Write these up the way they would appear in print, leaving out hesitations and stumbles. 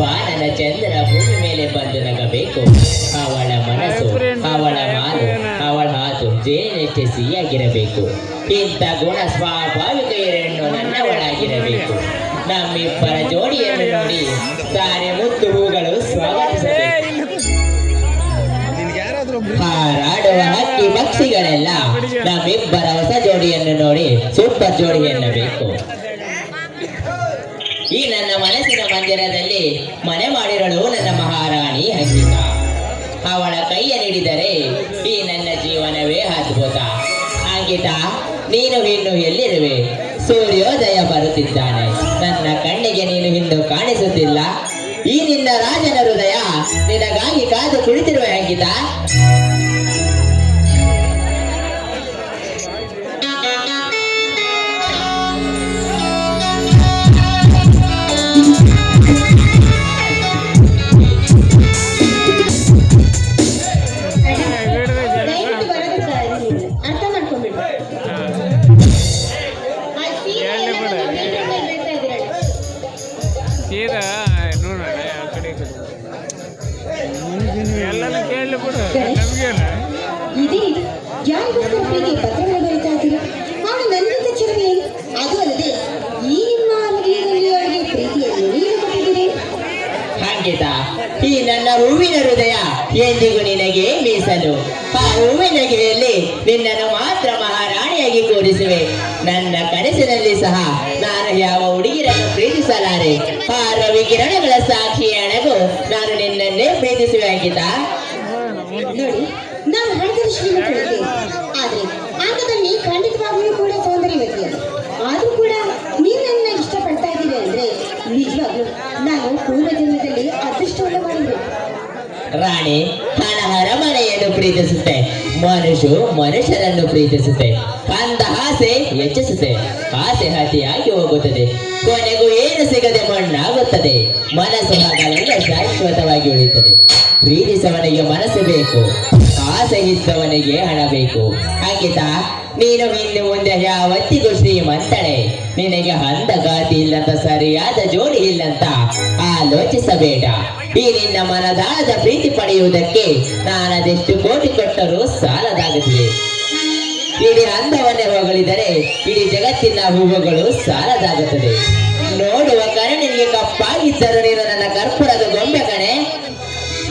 ಬಾನನ ಚಂದ್ರ ಭೂಮಿ ಮೇಲೆ ಬಂದು ನಗಬೇಕು. ಅವಳ ಮನಸ್ಸು, ಅವಳ ಮಾತು, ಅವಳ ಹಾತು ಜೇನೆಷ್ಟೇ ಸಿಹಿಯಾಗಿರಬೇಕು. ಇಂಥ ಗುಣ ಸ್ವಾಭಾವಿಕ ಹೆಣ್ಣು ನನ್ನವಳಾಗಿರಬೇಕು. ನಮ್ಮಿಬ್ಬರ ಜೋಡಿಯನ್ನು ನೋಡಿ ತಾರೆ ಮುತ್ತು ಹೂಗಳು ಸ್ವಾಗತಿಸಬೇಕು. ಹಾರಾಡುವ ಹಕ್ಕಿ ಪಕ್ಷಿಗಳೆಲ್ಲ ನಮ್ಮಿಬ್ಬರ ಹೊಸ ಜೋಡಿಯನ್ನು ನೋಡಿ ಸೂಪರ್ ಜೋಡಿ ಎನ್ನಬೇಕು. ಈ ನನ್ನ ಮನಸ್ಸಿನ ಮಂದಿರದಲ್ಲಿ ಮನೆ ಮಾಡಿರಲು ನನ್ನ ಮಹಾರಾಣಿ ಅಂಕಿತಾ. ಅವಳ ಕೈಯ ನೀಡಿದರೆ ಈ ನನ್ನ ಜೀವನವೇ ಅದ್ಭುತ. ಅಂಕಿತಾ, ನೀನು ಇನ್ನು ಎಲ್ಲಿರುವೆ? ಸೂರ್ಯೋದಯ ಬರುತ್ತಿದ್ದಾನೆ. ನನ್ನ ಕಣ್ಣಿಗೆ ನೀನು ಇನ್ನು ಕಾಣಿಸುತ್ತಿಲ್ಲ. ಈ ನಿನ್ನ ರಾಜನ ಹೃದಯ ನಿನಗಾಗಿ ಕಾದು ಕುಳಿತಿರುವೆ ಅಂಕಿತಾ. ಇದೇ ಯಾರಿಗೋಸ್ಕರ ಪ್ರೀತಿ ಪತ್ರಗಳು ಬರೀತಾ ಇದ್ದೀರಾ? ಅವನು ನನ್ನಿಂದ ಚೆಲುವೆ. ಅದು ಅಲ್ಲದೆ ಈ ನಿಮ್ಮ ಹೃದಯದಲ್ಲಿ ಅವರಿಗೆ ಪ್ರೀತಿಯನ್ನು ನೀನು ಕೊಟ್ಟಿದ್ದೀರಿ. ಅಂಕಿತಾ, ಈ ನನ್ನ ಹೂವಿನ ಹೃದಯ ಎಂದಿಗೂ ನಿನಗೆ ಮೀಸಲು. ಆ ಹೂವಿನ ಗಿರಿಯಲ್ಲಿ ನಿನ್ನನ್ನು ಮಾತ್ರ ಮಹಾರಾಣಿಯಾಗಿ ಕೂರಿಸುವೆ. ನನ್ನ ಕನಸಿನಲ್ಲಿ ಸಹ ನಾನು ಯಾವ ಹುಡುಗಿರನ್ನು ಪ್ರೀತಿಸಲಾರೆ. ಆ ರವಿ ಕಿರಣಗಳ ಸಾಕ್ಷಿ ಅಣಗು ನಾನು ನಿನ್ನನ್ನೇ ಪ್ರೀತಿಸುವೆ ಅಂಕಿತಾ. ನೋಡಿ, ನಾನು ಹಣದ ಶ್ರೀಮಂತಳಿದ್ದೆ, ಆದ್ರೆ ಅಂಗದಲ್ಲಿ ಖಂಡಿತವಾಗಿಯೂ ಕೂಡ ಸೌಂದರ್ಯವತಿಯ. ಆದ್ರೂ ಕೂಡ ನೀನು ನನ್ನ ಇಷ್ಟಪಡ್ತಾ ಇದ್ದೀವಿ ಅಂದ್ರೆ ನಿಜವಾಗ್ಲೂ ನಾನು ಪೂರ್ವ ಜನ್ಮದಲ್ಲಿ ಅದೃಷ್ಟವನ್ನು ಮಾಡಿರ್ಬೇಕು. ರಾಣಿ ಹಣ ಅರಮನೆಯನ್ನು ಪ್ರೀತಿಸುತ್ತೆ, ಮನುಷ್ಯರನ್ನು ಪ್ರೀತಿಸುತ್ತೆ. ಅಂದ ಆಸೆ ಹೆಚ್ಚಿಸುತ್ತೆ, ಆಸೆ ಅತಿಯಾಗಿ ಹೋಗುತ್ತದೆ, ಕೊನೆಗೂ ಏನು ಸಿಗದೆ ಮಣ್ಣಾಗುತ್ತದೆ. ಮನಸ್ಸು ಹಾಗಲ್ಲ ಶಾಶ್ವತವಾಗಿ ಉಳಿಯುತ್ತದೆ. ಪ್ರೀತಿಸವನಿಗೆ ಮನಸ್ಸು ಬೇಕು, ಆಸೆ ಇದ್ದವನಿಗೆ ಹಣ ಬೇಕು. ಅಂಕಿತಾ, ನೀನು ಇನ್ನು ಮುಂದೆ ಯಾವತ್ತಿಗೂ ಶ್ರೀಮಂತಳೆ. ನಿನಗೆ ಗಾತಿ ಇಲ್ಲಂತ ಸರಿಯಾದ ಜೋಡಿ ಇಲ್ಲಂತ ಆಲೋಚಿಸಬೇಡ. ಈ ನಿನ್ನ ಮನದಾಳದ ಪ್ರೀತಿ ಪಡೆಯುವುದಕ್ಕೆ ನಾನದೆಷ್ಟು ಕೋಟಿ ಕೊಟ್ಟರೂ ಸಾಲದಾಗುತ್ತದೆ. ಇಡೀ ಅಂದವನ್ನೇ ಹೊಗಳಿದರೆ ಇಡೀ ಜಗತ್ತಿನ ಹೂವುಗಳು ಸಾಲದಾಗುತ್ತದೆ. ನೋಡುವ ಕಣೆ ನಿನಗೆ ಕಪ್ಪಾಗಿದ್ದರು ನೀನು ನನ್ನ ಕರ್ಪೂರದ ಗೊಂಬೆ ಕಣೆ.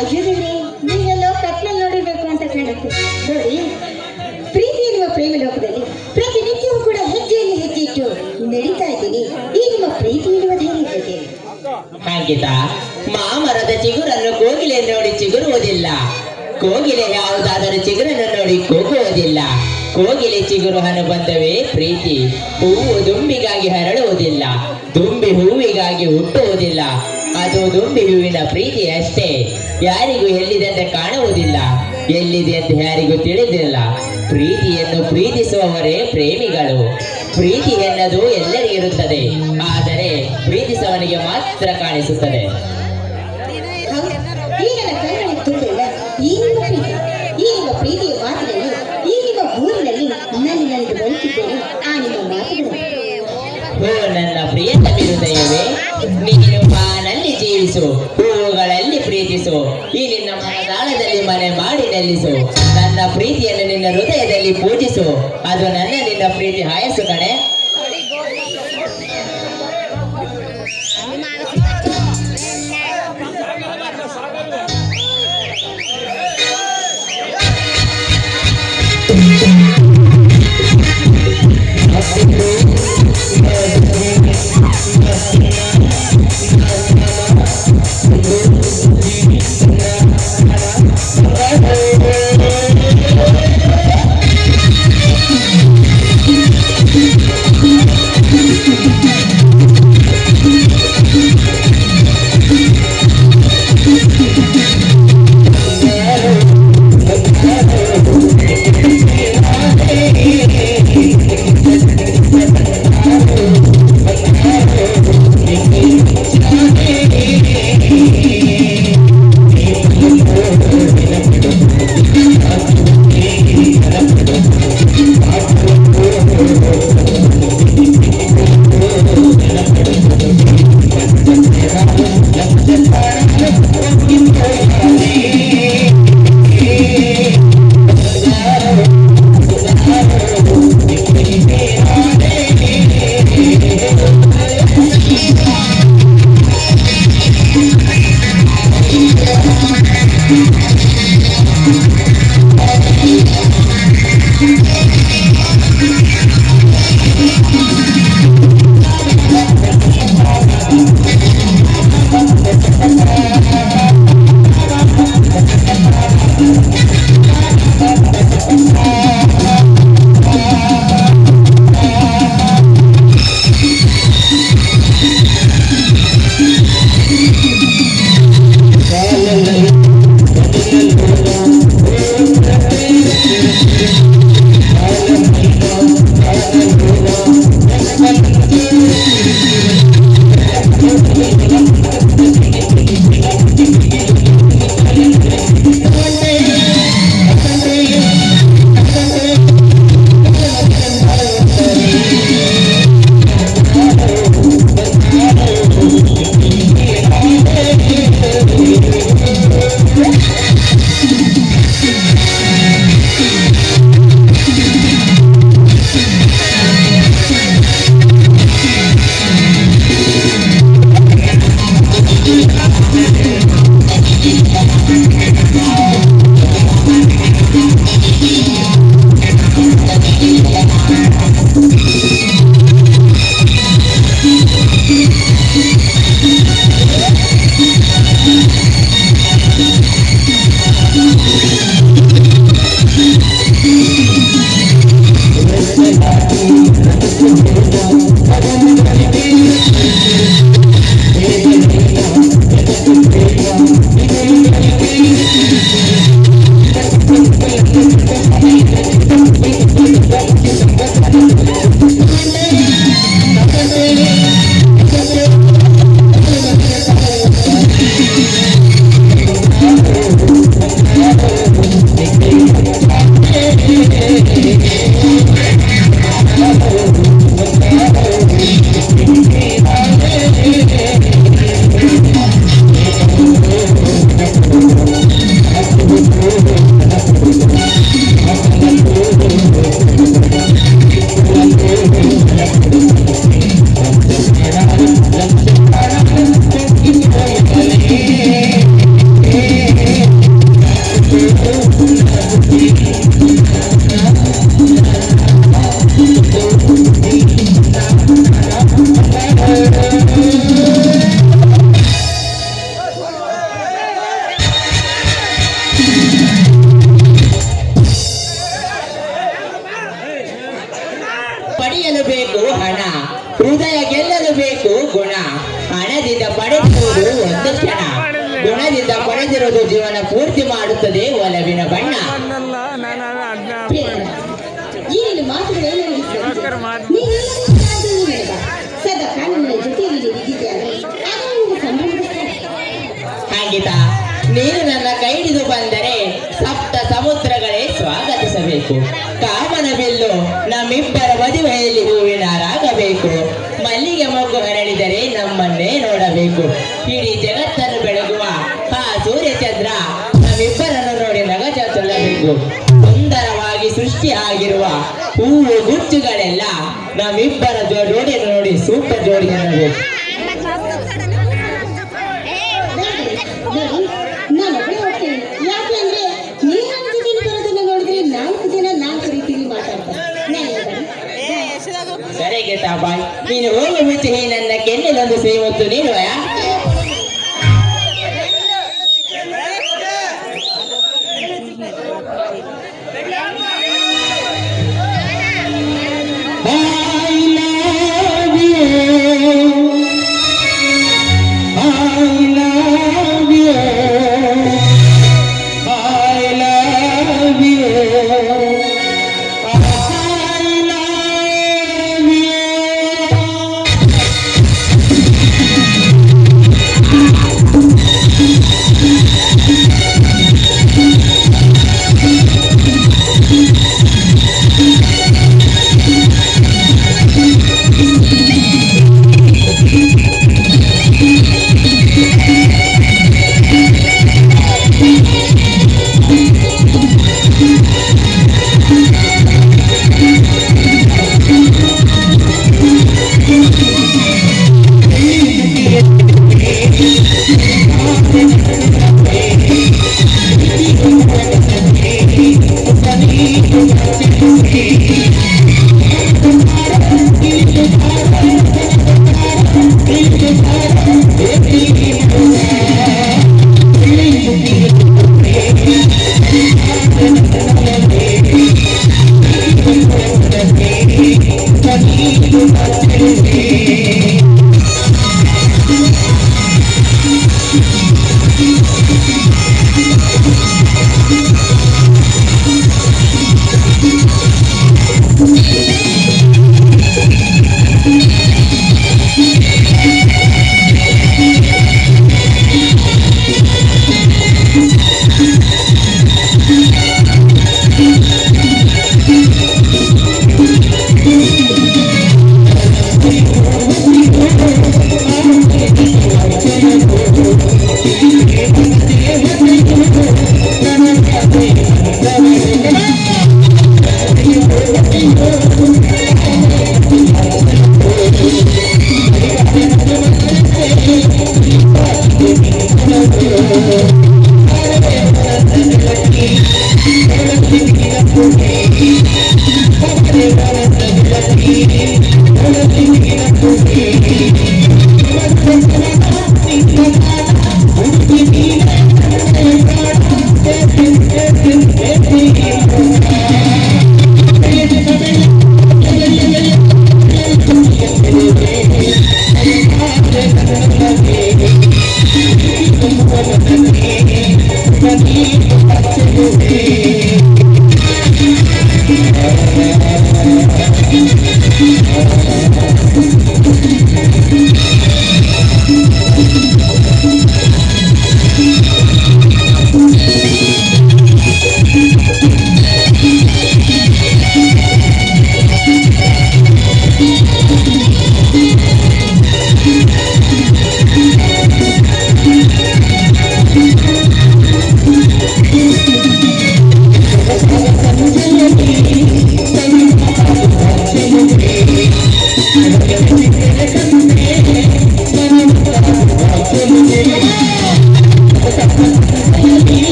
ಅಯ್ಯದೇವ್ರೆ, ನೀವೆಲ್ಲೋ ಕತ್ನಲ್ಲಿ ನೋಡಿರ್ಬೇಕು ಅಂತ ಕಾಣುತ್ತೆ. ನೋಡಿ, ಪ್ರೀತಿ ಎನ್ನುವ ಪ್ರೇಮ ಲೋಕದಲ್ಲಿ ಪ್ರತಿನಿತ್ಯವೂ ಕೂಡ ಹೆಜ್ಜೆಯಲ್ಲಿ ಹೆಜ್ಜೆ ಇಟ್ಟು ನಡೀತಾ ಇದ್ದೀನಿ. ಈ ನಿಮ್ಮ ಪ್ರೀತಿ ಎನ್ನುವ ಧೈರ್ಯಕ್ಕೆ ಅಂಕಿತಾ, ಮಾಮರದ ಚಿಗುರನ್ನು ಕೋಗಿಲೆ ನೋಡಿ ಚಿಗುರುವುದಿಲ್ಲ. ಕೋಗಿಲೆ ಯಾವುದಾದರೂ ಚಿಗುರನ್ನು ನೋಡಿ ಕೂಗುವುದಿಲ್ಲ. ಕೋಗಿಲೆ ಚಿಗುರು ಅನುಬಂಧವೇ ಪ್ರೀತಿ. ಹೂವು ದುಂಬಿಗಾಗಿ ಹರಡುವುದಿಲ್ಲ, ದುಂಬಿ ಹೂವಿಗಾಗಿ ಹುಟ್ಟುವುದಿಲ್ಲ. ಅದು ದುಂಬಿ ಹೂವಿನ ಪ್ರೀತಿ ಅಷ್ಟೇ. ಯಾರಿಗೂ ಎಲ್ಲಿದೆ ಅಂತ ಕಾಣುವುದಿಲ್ಲ, ಎಲ್ಲಿದೆ ಅಂತ ಯಾರಿಗೂ ತಿಳಿದಿಲ್ಲ. ಪ್ರೀತಿಯನ್ನು ಪ್ರೀತಿಸುವವರೇ ಪ್ರೇಮಿಗಳು. ಪ್ರೀತಿ ಎನ್ನದು ಎಲ್ಲರಿಗಿರುತ್ತದೆ, ಆದರೆ ಪ್ರೀತಿಸುವವನಿಗೆ ಮಾತ್ರ ಕಾಣಿಸುತ್ತದೆ. ಈಗ ನನ್ನ ಕಣ್ಣಲ್ಲಿ ತುಂಬಿಲ್ಲ ಈ ನಿಮ್ಮ ಪ್ರೀತಿ, ಈ ನಿಮ್ಮ ಪ್ರೀತಿಯ ಮಾತಿನಲ್ಲಿ, ಈ ನಿಮ್ಮ ಊರಿನಲ್ಲಿ ನಾನು ನನಗೆ ಬರುತ್ತಿದ್ದೇನೆ ಆ ನಿಮ್ಮ ಮಾತುಗಳು. ಓ ನನ್ನ ಪ್ರಿಯತಮಿ ಹೃದಯವೇ, ನೀನು ಬಾನಲ್ಲಿ ಜೀವಿಸು, ಹೂವುಗಳಲ್ಲಿ ಪ್ರೀತಿಸು. ಈ ನಿನ್ನ ಮನದಾಳದಲ್ಲಿ ಮನೆ ಮಾಡಿ ನೆಲ್ಲಿಸು. ನನ್ನ ಪ್ರೀತಿಯನ್ನು ನಿನ್ನ ಹೃದಯದಲ್ಲಿ ಪೂಜಿಸು. ಅದು ನನ್ನ ನಿನ್ನ ಪ್ರೀತಿ ಹಾಯಸು ಕಣೆ. ಪಡೆಯಲು ಬೇಕು ಹಣ, ಹೃದಯ ಗೆಲ್ಲಲು ಬೇಕು ಗುಣ. ಹಣದಿಂದ ಪಡೆದಿರುವುದು ಒಂದು ಕ್ಷಣ, ಗುಣದಿಂದ ಪಡೆದಿರುವುದು ಜೀವನ ಪೂರ್ತಿ ಮಾಡುತ್ತದೆ ಒಲವಿನ ಬಣ್ಣ. ಪ್ರಿಯರೇ, ಈ ನಿನ್ನ ಮಾತುಗಳೇನು ಸದಾ ಕಾನೂನಿನ ಜೊತೆಯಲ್ಲಿ ನೀಡಿದ್ದೆ ಆದರೆ ಅದು ನಿಮಗೆ ಸಂಭ್ರಮಿಸುತ್ತದೆ. ಹಾಗಿತ ನೀನು ನನ್ನ ಕೈ ಹಿಡಿದು ಬಂದರೆ ಸಪ್ತ ಸಮುದ್ರಗಳೇ ಸ್ವಾಗತಿಸಬೇಕು. ಕಾಮನ ಬಿಲ್ಲು ನಮ್ಮಿಬ್ಬರ ಮದುವೆಯಲ್ಲಿ ಹೂವಿನಾರಾಗಬೇಕು. ಮಲ್ಲಿಗೆ ಮೊಗ್ಗು ಹರಳಿದರೆ ನಮ್ಮನ್ನೇ ನೋಡಬೇಕು. ಇಡೀ ಜಗತ್ತನ್ನು ಬೆಳಗುವ ಆ ಸೂರ್ಯಚಂದ್ರ ನಮ್ಮಿಬ್ಬರನ್ನು ನೋಡಿ ನಗಚ ಚೆಲ್ಲಬೇಕು. ಸುಂದರವಾಗಿ ಸೃಷ್ಟಿ ಆಗಿರುವ ಹೂವು ಗುಚ್ಚುಗಳೆಲ್ಲ ನಮ್ಮಿಬ್ಬರ ಜೋಡಿಯನ್ನು ನೋಡಿ ಸೂಪರ್ ಜೋಡಿ ಎನ್ನಬೇಕು. ನೋಡಿ, ನಾನು ಒಬ್ಬಳೇ ಹೋಗ್ತೇನೆ. ಯಾಕೆ ಅಂದ್ರೆ ನೀವು ನನ್ನ ಜೊತೆ ಬರೋದನ್ನ ನೋಡಿದ್ರೆ 4 ಜನ 4 ರೀತಿಯಲ್ಲಿ ಮಾತಾಡ್ತಾರೆ. ಸರಿ ಗೀತಾ ಬಾಯ್, ನೀನು ಹೋಗು ಮುಂಚೆ ಈ ನನ್ನ ಕೆನ್ನೆಲೊಂದು ಸಿಹಿ ಮುತ್ತು ನೀಡುವಯ?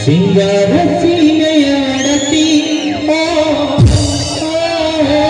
ಸಿಂಗಾರ ಸೀಮೆಯ ಒಡತಿ ಓ, ಓ, ಓ.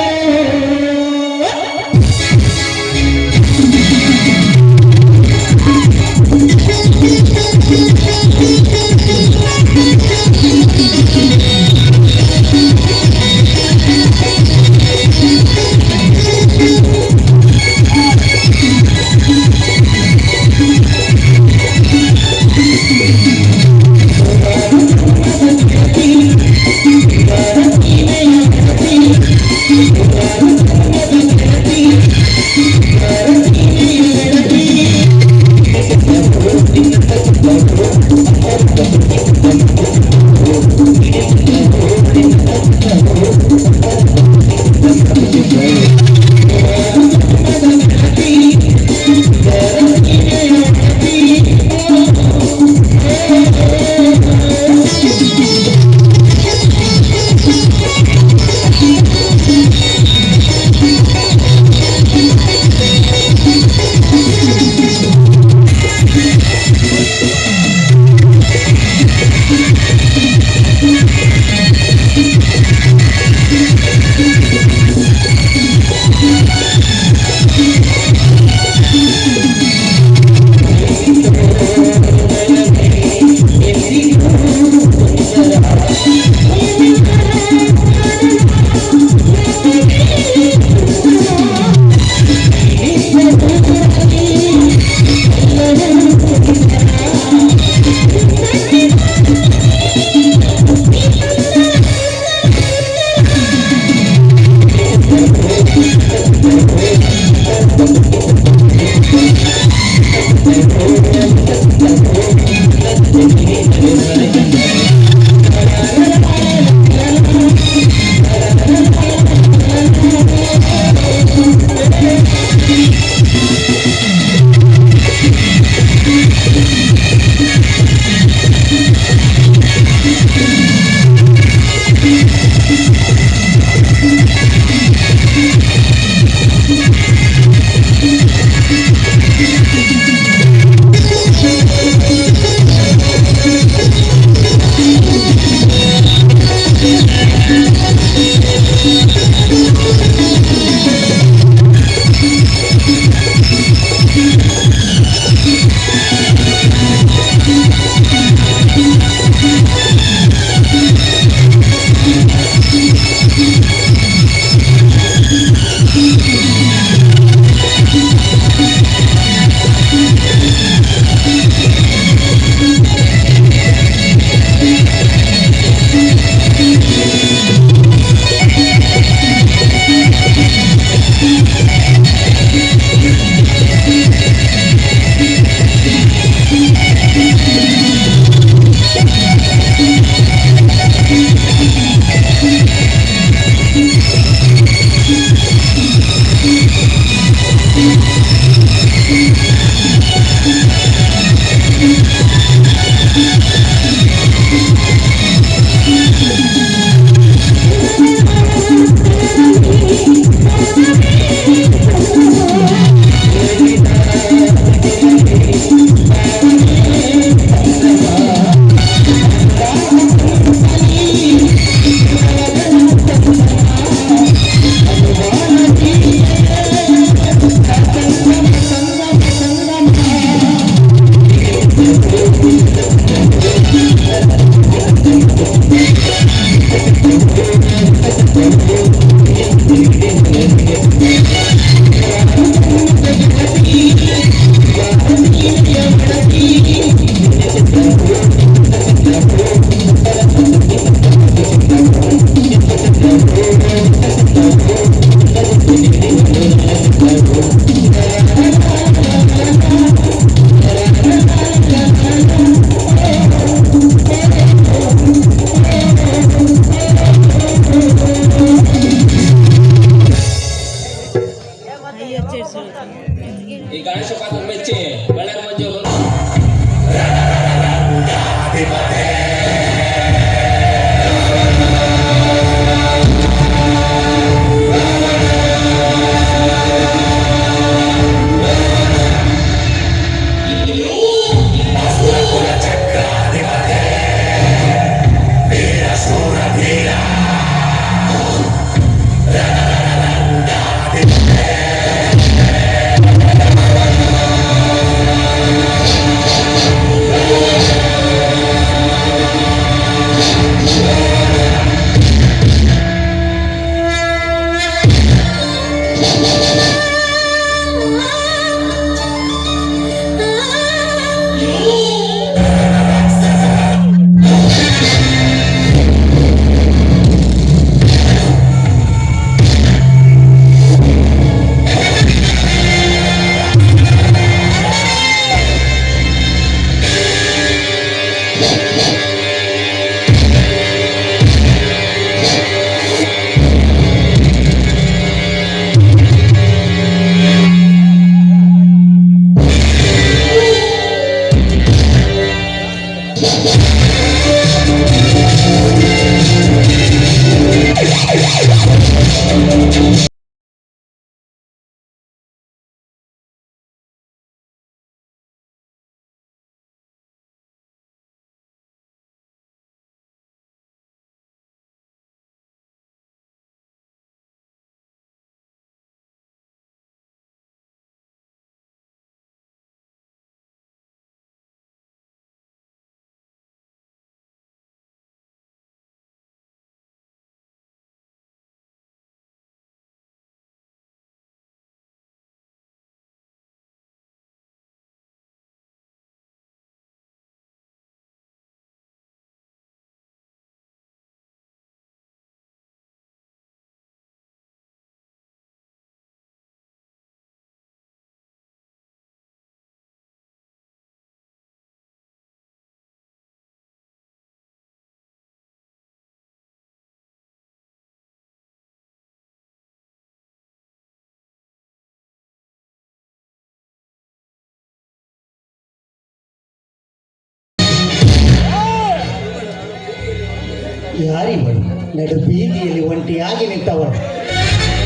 ಯಾರಿವಳು ನಡು ಬೀದಿಯಲ್ಲಿ ಒಂಟಿಯಾಗಿ ನಿಂತವಳು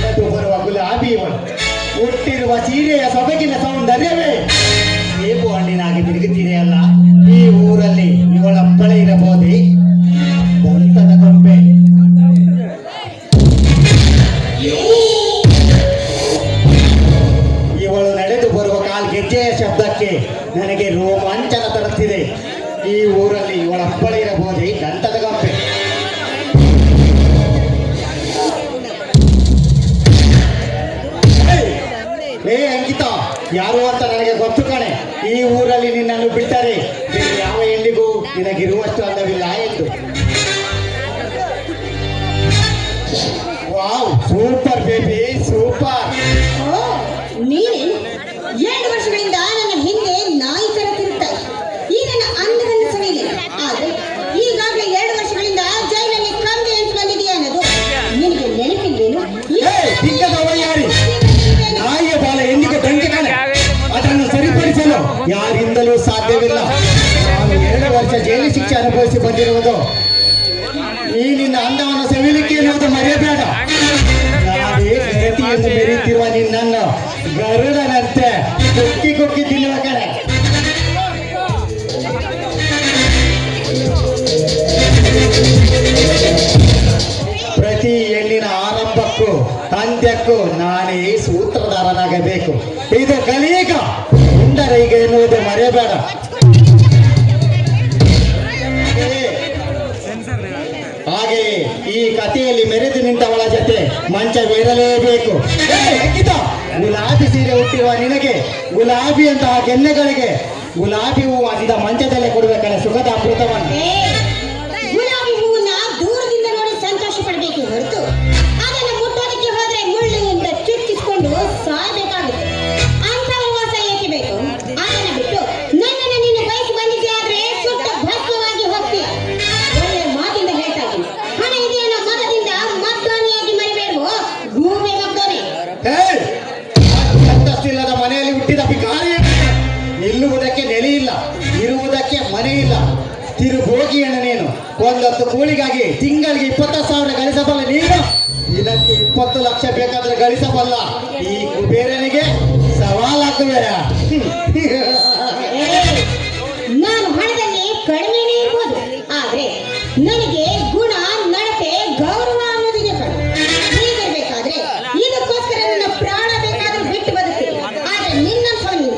ಅದು ಬರುವ ಗುಲಾಬಿ ಇವಳು ಹುಟ್ಟಿರುವ ಸೀರೆಯ ಸೊಬಗಿನ ಸೌಂದರ್ಯವೇ ಸೇಬು ಹಣ್ಣಿನಾಗಿ ಬಿಡುಗುತ್ತಿದೆಯಲ್ಲ. ಈ ಊರಲ್ಲಿ ಇವಳಪ್ಪಳೆ ಇರಬಹುದೇ? ದಂತದ ಗೊಂಬೆ. ಇವಳು ನಡೆದು ಬರುವ ಕಾಲ್ಗೆಜ್ಜೆಯ ಶಬ್ದಕ್ಕೆ ನನಗೆ ರೋಮಾಂಚನ ತರುತ್ತಿದೆ. ಈ ಊರಲ್ಲಿ ಇವಳಪ್ಪಳೆ ಇರಬಹುದೇ? ದಂತದ ಗೊಂಬೆ. ಏ ಅಂಕಿತ, ಯಾರು ಅಂತ ನನಗೆ ಗೊತ್ತು ಕಣೆ. ಈ ಊರಲ್ಲಿ ನಿನ್ನನ್ನು ಬಿಟ್ಟರೆ ಬೇರೆ ಯಾವ ಹೆಣ್ಣಿಗೂ ನಿನಗಿರುವಷ್ಟು ಅಂದವಿಲ್ಲ ಎಂದು. Wow, super baby, super. ಓ, ನೀನೇನು 7 ವರ್ಷಗಳಿಂದ ನನ್ನ ಹಿಂದೆ ನಾಯಿ ತರ ತಿರುಗ್ತಾ ಇದ್ದೆ. ಈ ನನ್ನ ಅಂದವನ್ನು ಸವಿಯಲಿಲ್ಲ. ಆದ್ರೆ ಈಗಾಗಲೇ 7 ವರ್ಷಗಳಿಂದ ಜೈಲಲ್ಲಿ ಕಂಬಿ ಅಂತ ಬಂದಿದೆಯಾ ಅನ್ನೋದು ನಿನಗೆ ನೆನಪಿಲ್ವೇನು? ಏ ದಿಗ್ಗದ ವೈಯಾರಿ, ನಾಯಿಯ ಬಾಲ ಎಂದಿಗೂ ದಂಗೆ ಕಾಣೆ. ಅದನ್ನು ಸರಿಪಡಿಸಲು ಯಾರಿಂದಲೂ ಸಾಧ್ಯವಿಲ್ಲ. ನಾನು 2 ವರ್ಷ ಜೈಲು ಶಿಕ್ಷೆ ಅನುಭವಿಸಿ ಬಂದಿರುವುದು ಈ ನಿನ್ನ ಅಂದವನ್ನು ಸವಿಲಿಕ್ಕೆ ಎನ್ನುವುದು ಮರೆಯಬೇಡ. ನಾವೇ ಗರತಿಯನ್ನು ಮೆರೆಯುತ್ತಿರುವ ನಿನ್ನನ್ನು ಗರುಡನಂತೆ ಕುಕ್ಕಿ ಕುಕ್ಕಿ ತಿನ್ನುವ ಕಣೆ. ಪ್ರತಿ ಹೆಣ್ಣಿನ ಆರಂಭಕ್ಕೂ ಅಂತ್ಯಕ್ಕೂ ನಾನೇ ಸೂತ್ರಧಾರನಾಗಬೇಕು. ಇದು ಕಲಿಯುಗ, ಉಂಡರೀಗ ಎನ್ನುವುದು ಮರೆಯಬೇಡ. ಹಾಗೆಯೇ ಈ ಕಥೆಯಲ್ಲಿ ಮೆರೆದು ನಿಂತವಳ ಜೊತೆ ಮಂಚವೇರಲೇಬೇಕು. ಗುಲಾಬಿ ಸೀರೆ ಹುಟ್ಟಿರುವ ನಿನಗೆ ಗುಲಾಬಿಯಂತಹ ಕೆನ್ನೆಗಳಿಗೆ ಗುಲಾಬಿ ಹೂವು ಅಂದ ಮಂಚದಲ್ಲೇ ಕೊಡಬೇಕಲ್ಲ ಸುಖದ ಅಮೃತವನ್ನು. ಗುಲಾಬಿ ಹೂವನ್ನ ದೂರದಿಂದ ನೋಡಿ ಸಂತೋಷ ಪಡಬೇಕೆ ಹೊರತು ಅದನ್ನು ಮುಟ್ಟೋದಕ್ಕೆ ಹೋದ್ರೆ ಮುಳ್ಳಿನಿಂದ ಚುಚ್ಚಿಸ್ಕೊಂಡು ಸಾಯ್ಬೇಕಾಗುತ್ತೆ. ಅಂತ ವಾಸ ಏಕೆ ಬೇಕು? ಅದನ್ನ ಬಿಟ್ಟು ನನ್ನನ್ನು ನೀನು ಬಯಸಿ ಬಂದಿದ್ದೆ ಆದ್ರೆ ಸುಟ್ಟ ಭಸ್ಮವಾಗಿ ಹೋಗ್ತೀಯ. ಒಳ್ಳೆ ಮಾತಿಂದ ಹೇಳ್ತಾ ಇದ್ದೀನಿ. ಹಣ ಇದೆಯನ್ನೋ ಮತದಿಂದ ಮದ್ದಾನಿಯಾಗಿ ಮರಿಬೇಡ್ವೋ ಗೂಬೆ ಮಗ್ದೋನೆ. ಅಂತಸ್ತಿಲ್ಲದ ಮನೆಯಲ್ಲಿ ಹುಟ್ಟಿದ ಭಿಕಾರಿ. ನಿಲ್ಲುವುದಕ್ಕೆ ನೆಲೆ ಇಲ್ಲ, ಇರುವುದಕ್ಕೆ ಮನೆ ಇಲ್ಲ. ತಿರುಗೋಗಿಯನ್ನು ನೀನು. ಒಂದೊತ್ತು ಕೂಲಿಗಾಗಿ ತಿಂಗಳಿಗೆ 20,000 ಗಳಿಸಬಲ್ಲ ನೀನು. ದಿನಕ್ಕೆ 20 ಲಕ್ಷ ಬೇಕಾದ್ರೆ ಗಳಿಸಬಲ್ಲ ಈ ಕುಬೇರನಿಗೆ ಸವಾಲಾಗುವೆ. ನಾನು ಹಣದಲ್ಲಿ ಕಡಿಮೆನೇ ಇರ್ಬೋದು, ಆದ್ರೆ ನನಗೆ ಗುಣ, ನಡತೆ, ಗೌರವ ಅನ್ನೋದಿದೆ ಕಣ. ಹೀಗಿರ್ಬೇಕಾದ್ರೆ ಇದಕ್ಕೋಸ್ಕರ ನನ್ನ ಪ್ರಾಣ ಬೇಕಾದ್ರೂ ಬಿಟ್ಟು ಬದುಕ್ತೀನಿ. ಆದ್ರೆ ನಿನ್ನಂಥವನು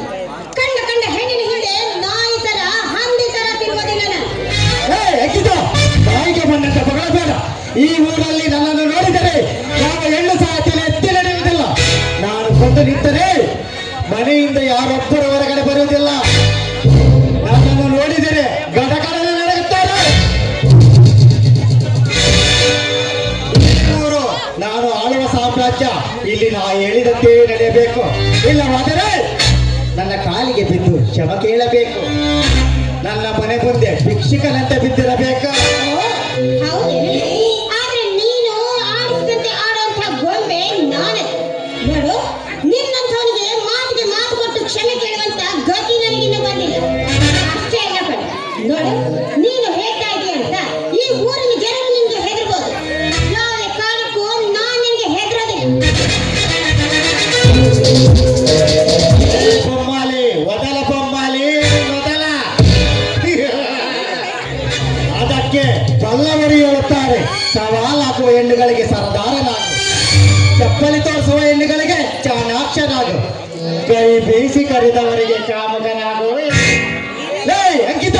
ಕಂಡ ಹೆಣ್ಣಿನ ಹಿಂದೆ ನಾಯಿ ತರ ಹಂದಿ ತರ ತಿರುವುದಿಲ್ಲ ನಾನು. ಬಾಯಿಗೆ ಬಂದಂತ ಬಗಳಬೇಡ. ಈ ಊರಲ್ಲಿ ನನ್ನನ್ನು ನೋಡಿದರೆ ಯಾವ ಹೆಣ್ಣು ಸಹ ತಲೆ ಎತ್ತಿ ನಡೆಯುವುದಿಲ್ಲ. ನಾನು ಕೊಂದು ನಿಂತರೆ ಮನೆಯಿಂದ ಯಾರೊಬ್ಬರು ಹೊರಗಡೆ ಬರುವುದಿಲ್ಲ. ನನ್ನನ್ನು ನೋಡಿದರೆ ಗಡಗಡನೆ ನಡೆಯುತ್ತಾರೆ. ನಾನು ಆಳುವ ಸಾಮ್ರಾಜ್ಯ. ಇಲ್ಲಿ ನಾ ಹೇಳಿದಂತೆ ನಡೆಯಬೇಕು. ಇಲ್ಲವಾದರೆ ನನ್ನ ಕಾಲಿಗೆ ಬಿದ್ದು ಕ್ಷಮ ಕೇಳಬೇಕು. ನನ್ನ ಮನೆ ಮುಂದೆ ಭಿಕ್ಷುಕನಂತೆ ಬಿದ್ದಿರಬೇಕು. ಹೌದೇನು? ಆದ್ರೆ ನೀನು ಆಡಿಸಿದಂತೆ ಆಡುವಂತ ಗೊಂಬೆ ನಾನೇ. ನೋಡು, ನಿನ್ನಂಥವನಿಗೆ ಮಾತಿಗೆ ಮಾತು ಕೊಟ್ಟು ಕ್ಷಮೆ ಕೇಳುವಂತ ಗತಿ ನನಗಿನ್ನ ಬಂದಿಲ್ಲ. ಅಷ್ಟೇ ಅಲ್ಲ ಕಣ. ನೋಡು, ಬಲ್ಲವರು ಹೇಳುತ್ತಾರೆ, ಸವಾಲಾಗುವ ಹೆಣ್ಣುಗಳಿಗೆ ಸರದಾರನಾಗು, ಚಪ್ಪಲಿ ತೋರಿಸುವ ಹೆಣ್ಣುಗಳಿಗೆ ಚಾಣಾಕ್ಷನಾಗು, ಕೈ ಬೀಸಿ ಕರೆದವರಿಗೆ ಕಾಮಗನಾಗು. ಲೇ ಅಂಕಿತ,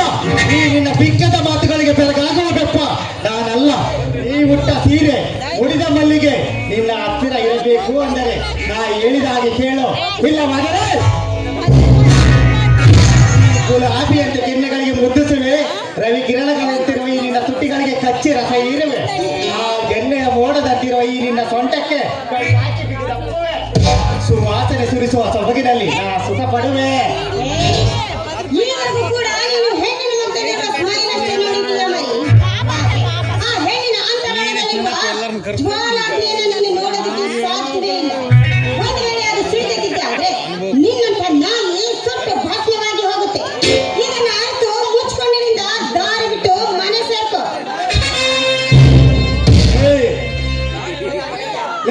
ಈ ನಿನ್ನ ಬಿಕ್ಕದ ಮಾತುಗಳಿಗೆ ಬೆರಗಾಗುವ ಬೆಪ್ಪ ನಾನಲ್ಲ. ಈ ಉಟ್ಟ ಸೀರೆ, ಉಡಿದ ಮಲ್ಲಿಗೆ ನಿನ್ನ ಹತ್ತಿರ ಇರಬೇಕು ಅಂದರೆ ನಾ ಹೇಳಿದ ಹಾಗೆ ಕೇಳು. ಇಲ್ಲವಾದರೆ ಗುಲಾಬಿ ಅಂತ ಕೆನ್ನೆಗಳಿಗೆ ಮುದ್ದಿಸುವೆ, ರವಿ ಕಿರಣಗಳಂತಿರುವ ಈ ನಿನ್ನ ತುಟಿಗಳಿಗೆ ಕಚ್ಚಿ ರಸ ಇರುವೆ, ಆ ಗೆನ್ನೆಯ ಮೋಡದಂತಿರುವ ಈ ನಿನ್ನ ಸೊಂಟಕ್ಕೆ ಕೈ ಹಾಕಿ ಬಿಗಿದ ಹೂವೆ. ಸುವಾಸನೆ ಸುರಿಸುವ ಸೊಬಗಿನಲ್ಲಿ ನಾ ಸುಖ ಪಡುವೆ. ಈವರೆಗೂ ಕೂಡ ನೀನು ಹೆಣ್ಣಿನ ಮುಖದಲ್ಲಿರುವ ಸ್ಮೈಲ್ ಅಷ್ಟೇ ನೋಡಿದ್ದೀಯ ಮರಿ. ಆ ಹೆಣ್ಣಿನ ಅಂತರಾಳದಲ್ಲಿರುವ ಜ್ವಾಲಾಗ್ನಿಯನ್ನು ನೀನು ನೋಡೋದಕ್ಕೆ ಸಾಧ್ಯವೇ ಇಲ್ಲ. ಒಂದು ವೇಳೆ ಅದು ಸಿಡಿದಿದ್ದೆ ಆದ್ರೆ ನಿನ್ನಂತ ನಾಯಿ ಸುಟ್ಟು ಭಸ್ಮವಾಗಿ ಹೋಗುತ್ತೆ. ಇದನ್ನ ಅರ್ಥ ಮುಚ್ಕೊಂಡಿನಿಂದ ದಾರಿ ಬಿಟ್ಟು ಮನೆ ಸೇರ್ಕೋ.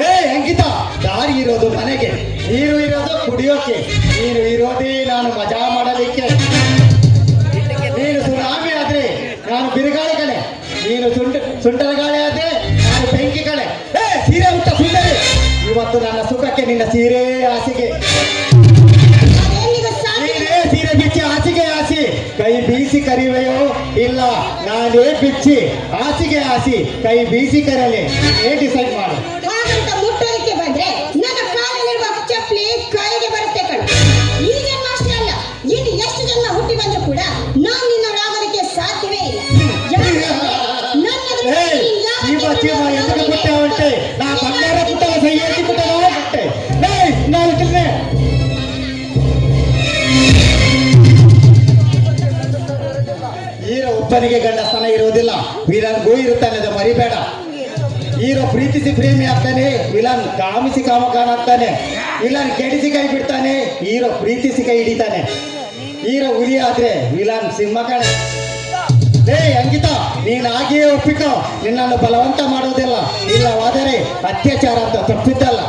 ಏ ಅಂಕಿತ, ದಾರಿ ಇರೋದು ಮನೆಗೆ, ನೀರು ಇರೋದು ಕುಡಿಯೋಕೆ, ನೀರು ಇರೋದೇ ನಾನು ಮಜಾ ಮಾಡಲಿಕ್ಕೆ. ನೀನು ಸುನಾಮಿ ಆದ್ರೆ ನಾನು ಬಿರುಗಾಳಿ ಕಳೆ, ನೀನು ಸುಂಟರ ಗಾಳಿ ಆದ್ರೆ ನಾನು ಬೆಂಕಿ ಕಳೆ. ಸೀರೆ ಉಟ್ಟ ಸುಂದರಿ, ಇವತ್ತು ನನ್ನ ಸುಖಕ್ಕೆ ನಿನ್ನ ಸೀರೆ ಹಾಸಿಗೆ. ಅದೇನಿಗೂ ಸಾಧ್ಯ ನೀನೇ ಸೀರೆ ಬಿಚ್ಚಿ ಹಾಸಿಗೆ ಹಾಸಿ ಕೈ ಬೀಸಿ ಕರಿವೆಯೋ ಇಲ್ಲ ನಾನೇ ಬಿಚ್ಚಿ ಹಾಸಿಗೆ ಹಾಸಿ ಕೈ ಬೀಸಿ ಕರೆಯಲಿ, ಡಿಸೈಡ್ ಮಾಡು. ಹಾಗಂತ ಮುಟ್ಟೋದಕ್ಕೆ ಬಂದ್ರೆ ನನ್ನ ಕಾಲಲ್ಲಿರುವ ಚಪ್ಪಲಿ ಕೈಗೆ ಬರುತ್ತೆ ಕಣ. ಈಗ ಅಷ್ಟೇ ಅಲ್ಲ, ಇನ್ನು ಎಷ್ಟು ಜನ ಹುಟ್ಟಿ ಬಂದ್ರು ಕೂಡ ನಾನು ನಿನ್ನವರಾಗೋದಕ್ಕೆ ಸಾಧ್ಯವೇ ಇಲ್ಲ. ಏಯ್, ಚೀಮ ಚೀಮ ಎದುರು ಪುಟ್ಟ ಹೊಟ್ಟೆ, ನಾ ಬಂಗಾರ ಪುಟ್ಟಲ ಸೈಯದಿ ಪುಟ್ಟಲ ಹೊಟ್ಟೆ. ನಾನು ತಿನ್ನೆ ಹೀರೋ ಒಬ್ಬನಿಗೆ ಗಂಡಸ್ತನ ಇರುವುದಿಲ್ಲ, ವೀರನ್ಗೂ ಇರುತ್ತಾನೆ, ಅದು ಮರಿಬೇಡ. ಹೀರೋ ಪ್ರೀತಿಸಿ ಪ್ರೇಮಿ ಆಗ್ತಾನೆ, ವಿಲನ್ ಕಾಮಿಸಿ ಕಾಮಕಾನ ಆಗ್ತಾನೆ. ವಿಲನ್ ಕೆಡಿಸಿ ಕೈ ಬಿಡ್ತಾನೆ, ಹೀರೋ ಪ್ರೀತಿಸಿ ಕೈ ಹಿಡಿತಾನೆ. ಹೀರೋ ಹುಲಿ ಆದ್ರೆ ವಿಲನ್ ಸಿಂಹ ಕಾಣೆ. ಅಂಕಿತ, ನೀನು ಹಾಗೆಯೇ ಒಪ್ಪಿಕೋ, ನಿನ್ನನ್ನು ಬಲವಂತ ಮಾಡೋದಿಲ್ಲ, ಇಲ್ಲವಾದರೆ ಅತ್ಯಾಚಾರ ಅಂತ ತಪ್ಪಿದ್ದಲ್ಲ.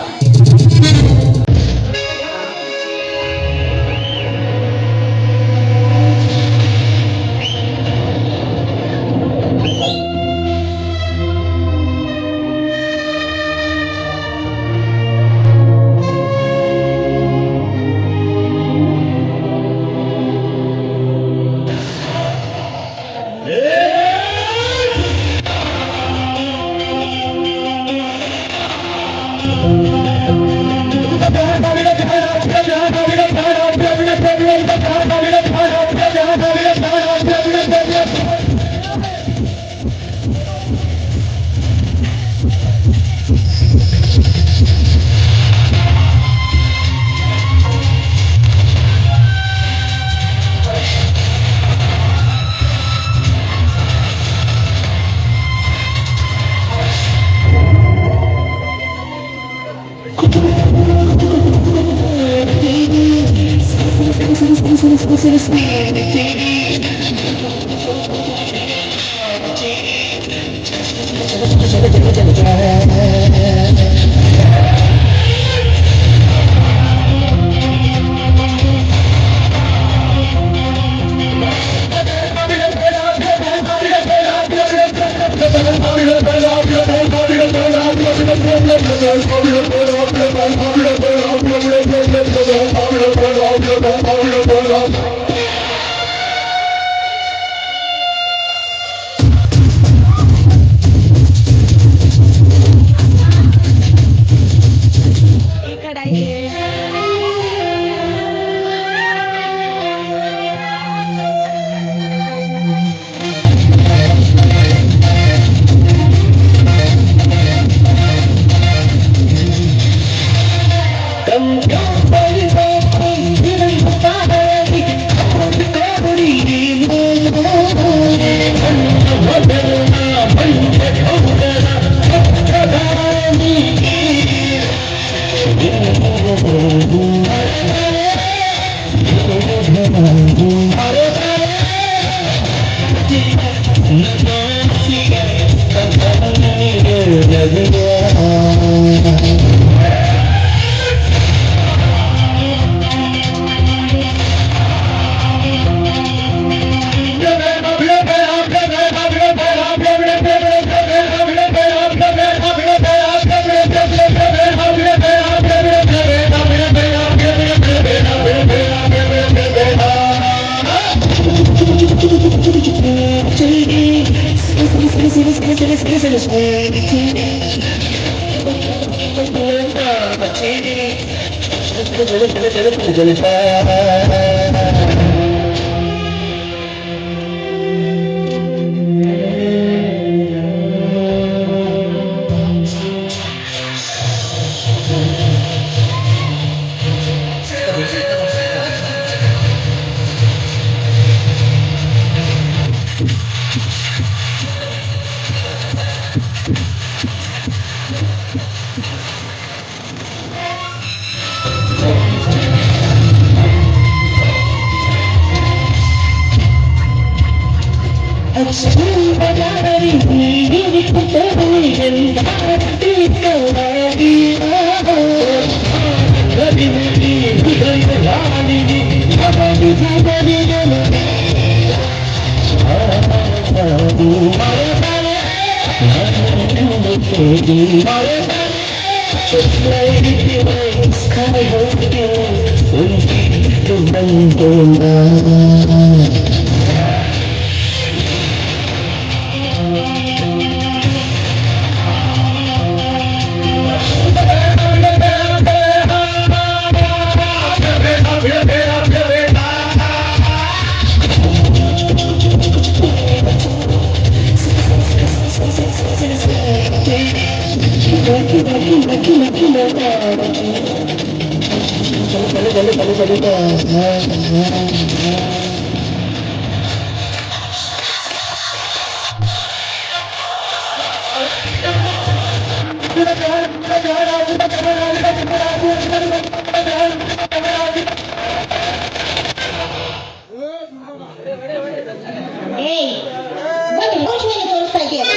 ಏಯ್, ಒಂದು ಪೌರುಷವನ್ನು ತೋರಿಸ್ತಾ ಇದೆಯಲ್ಲ,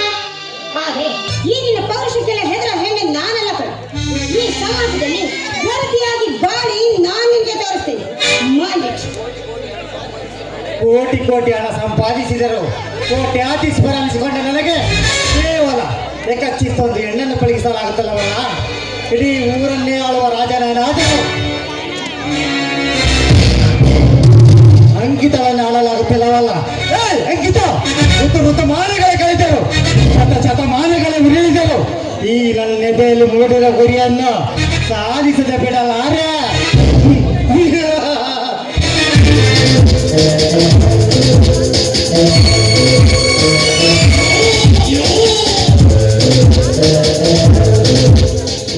ಆದ್ರೆ ಈ ನಿನ್ನ ಪೌರುಷಕ್ಕೆಲ್ಲ ಹೆದರ ಹೆಣ್ಣೆ ನಾನಲ್ಲ ಕಣ. ಈ ಸಮಾಜದಲ್ಲಿ ಗರ್ತಿಯಾಗಿ ಬಾಳಿ ನಾನು ನಿನ್ಗೆ ತೋರಿಸ್ತೇನೆ. ಮಾಲಿಕ್ ಕೋಟಿ ಕೋಟಿ ಹಣ ಸಂಪಾದಿಸಿದರು ಕೋಟ್ಯಾಧೀಶ್ವರ ಅನಿಸಿಕೊಂಡ ನನಗೆ ಕೇವಲ ಲೆಕ್ಕಚ್ಚಿತ್ತೊಂದು ಹೆಣ್ಣನ್ನು ಪಳಗಿಸಲಾಗುತ್ತಲ್ಲವಲ್ಲ. ಇಡೀ ಊರನ್ನೇ ಆಳುವ ರಾಜನಾದರೂ ಅಂಕಿತವನ್ನು ಆಳಲಾಗುತ್ತಿಲ್ಲವಲ್ಲ. ಅಂಕಿತ ಮುತ್ತು ಮಾನಗಳ ಕಳೆದರು, ಶತಮಾನಗಳ ಉರುಳಿದರು. ಈ ನನ್ನ ಎದೆಯಲ್ಲಿ ಮೂಡಿದ ಗುರಿಯನ್ನು ಸಾಧಿಸದೆ ಬಿಡಲಾರೆ.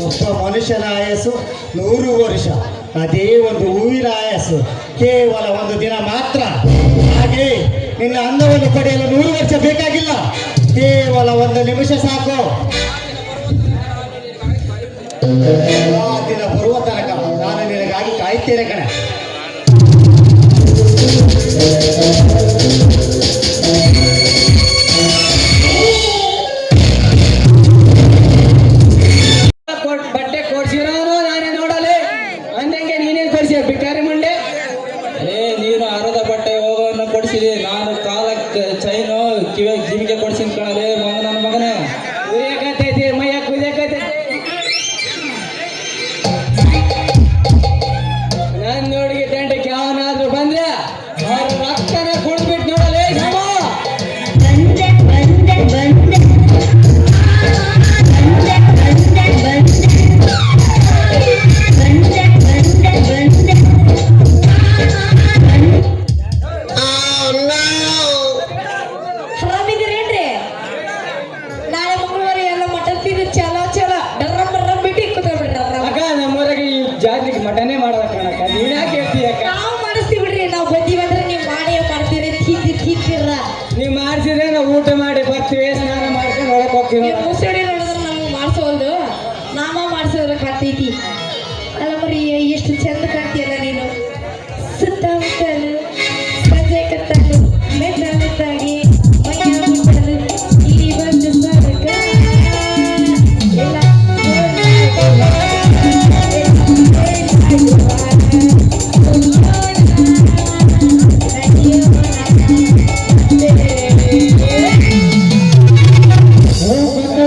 ಒಬ್ಬ ಮನುಷ್ಯನ ಆಯಸ್ಸು 100 ವರ್ಷ, ಅದೇ ಒಂದು ಹೂವಿನ ಆಯಸ್ಸು ಕೇವಲ ಒಂದು ದಿನ ಮಾತ್ರ. ಹಾಗೆ ನಿನ್ನ ಅಂದವನ್ನು ಪಡೆಯಲು 100 ವರ್ಷ ಬೇಕಾಗಿಲ್ಲ, ಕೇವಲ 1 ನಿಮಿಷ ಸಾಕು. ಆ ದಿನ ಬರುವ ತನಕ ನಾನು ನಿನಗಾಗಿ ಕಾಯ್ತೇನೆ ಕಣೆ. ಬಟ್ಟೆ ಕೊಡ್ಸಿರೋನು ನಾನೇ ನೋಡಲೆ ಅಂದಂಗೆ ನೀನೇನ್ ಕೊಡ್ಸಿ ಭಿಕಾರಿ ಮುಂಡೆ. ನೀನು ಅರದ ಬಟ್ಟೆ ಹೋಗೋನ್ನ ಕೊಡ್ಸಿದಿ, ನಾನು ಕಾಲಕ್ಕೆ ಚೈನು ಕಿವಿಗೆ ಜಿಮಿಗೆ ಕೊಡ್ಸಿನ ಕಣಲೆ ನನ್ನ ಮಗನೇ. ಉರಿಯಕತ್ತೈತಿ ಮೈಯ ಕುದಿಯಕತ್ತೈತಿ. ನನ್ನ ನೋಡಿಗೆ ತಂಡಕ್ಕೆ ಯಾವನಾದ್ರೂ ಬಂದ್ರೆ ಅವ್ರ ರಕ್ತನ ಕುಡ್ದ್ಬಿಟ್ಟು ನೋಡಲೆ. ಆರಾಮಿದ್ದೀರೇನ್ರಿ? ನಾಳೆ ಮಂಗಳವಾರ ಎಲ್ಲ ಮಟನ್ ತಿಂದು ಚಲೋ ಚಲೋ ಡರ್ರಂ ಬರ್ರಂ ಬಿಟ್ಟು ಕೂತ್ಕೊಂಡ್ಬಿಡ್ರಿ. ಅಕ್ಕ ನಮ್ಮೂರಾಗೆ ಈ ಜಾತಿಗೆ ಮಟನೇ ಮಾಡೋದ ಕಣಕ್ಕ. ನೀನ್ ಯಾಕೆ ಹೇಳ್ತೀಯ ಅಕ್ಕ? ನಾವು ಮಾಡಿಸ್ತೀವಿ ಬಿಡ್ರಿ. ನಾವು ಬಂದೀವಂದ್ರೆ ನೀವು ಮಾಡೇ ಮಾಡ್ತೀರಿ, ತಿಂತೀರ. ನೀವ್ ಮಾಡ್ಸಿದ್ರೆ ನಾವು ಊಟ ಮಾಡಿ ಬರ್ತೀವಿ, ಸ್ನಾನ ಮಾಡ್ಕೊಂಡು ಒಳಕ್ ಹೋಗ್ತೀವಿ. ಮುಸುಡಿ ನೋಡಿದ್ರೆ ನಮ್ಗೆ ಮಾಡಿಸೋಲ್ದು, ನಾಮ ಮಾಡಿಸೋದ್ರ ಕಾಣ್ತೈತಿ. ಅಲ್ಲ ಮರಿ ಎಷ್ಟು ಚಂದ ಕಾಣ್ತೀಯಲ್ಲ ನೀನು. ಸುತ್ತಮುತ್ತಲು ಸಂಜೆ ಕತ್ತಲು ಮೆತ್ತಮೆತ್ತಾಗಿ ಮೈಯ ಮುಟ್ಟಲು ಇಲ್ಲಿ ಬಂದು ಸ್ವರ್ಗ ಎಲ್ಲ ಹೋಗುತ್ತ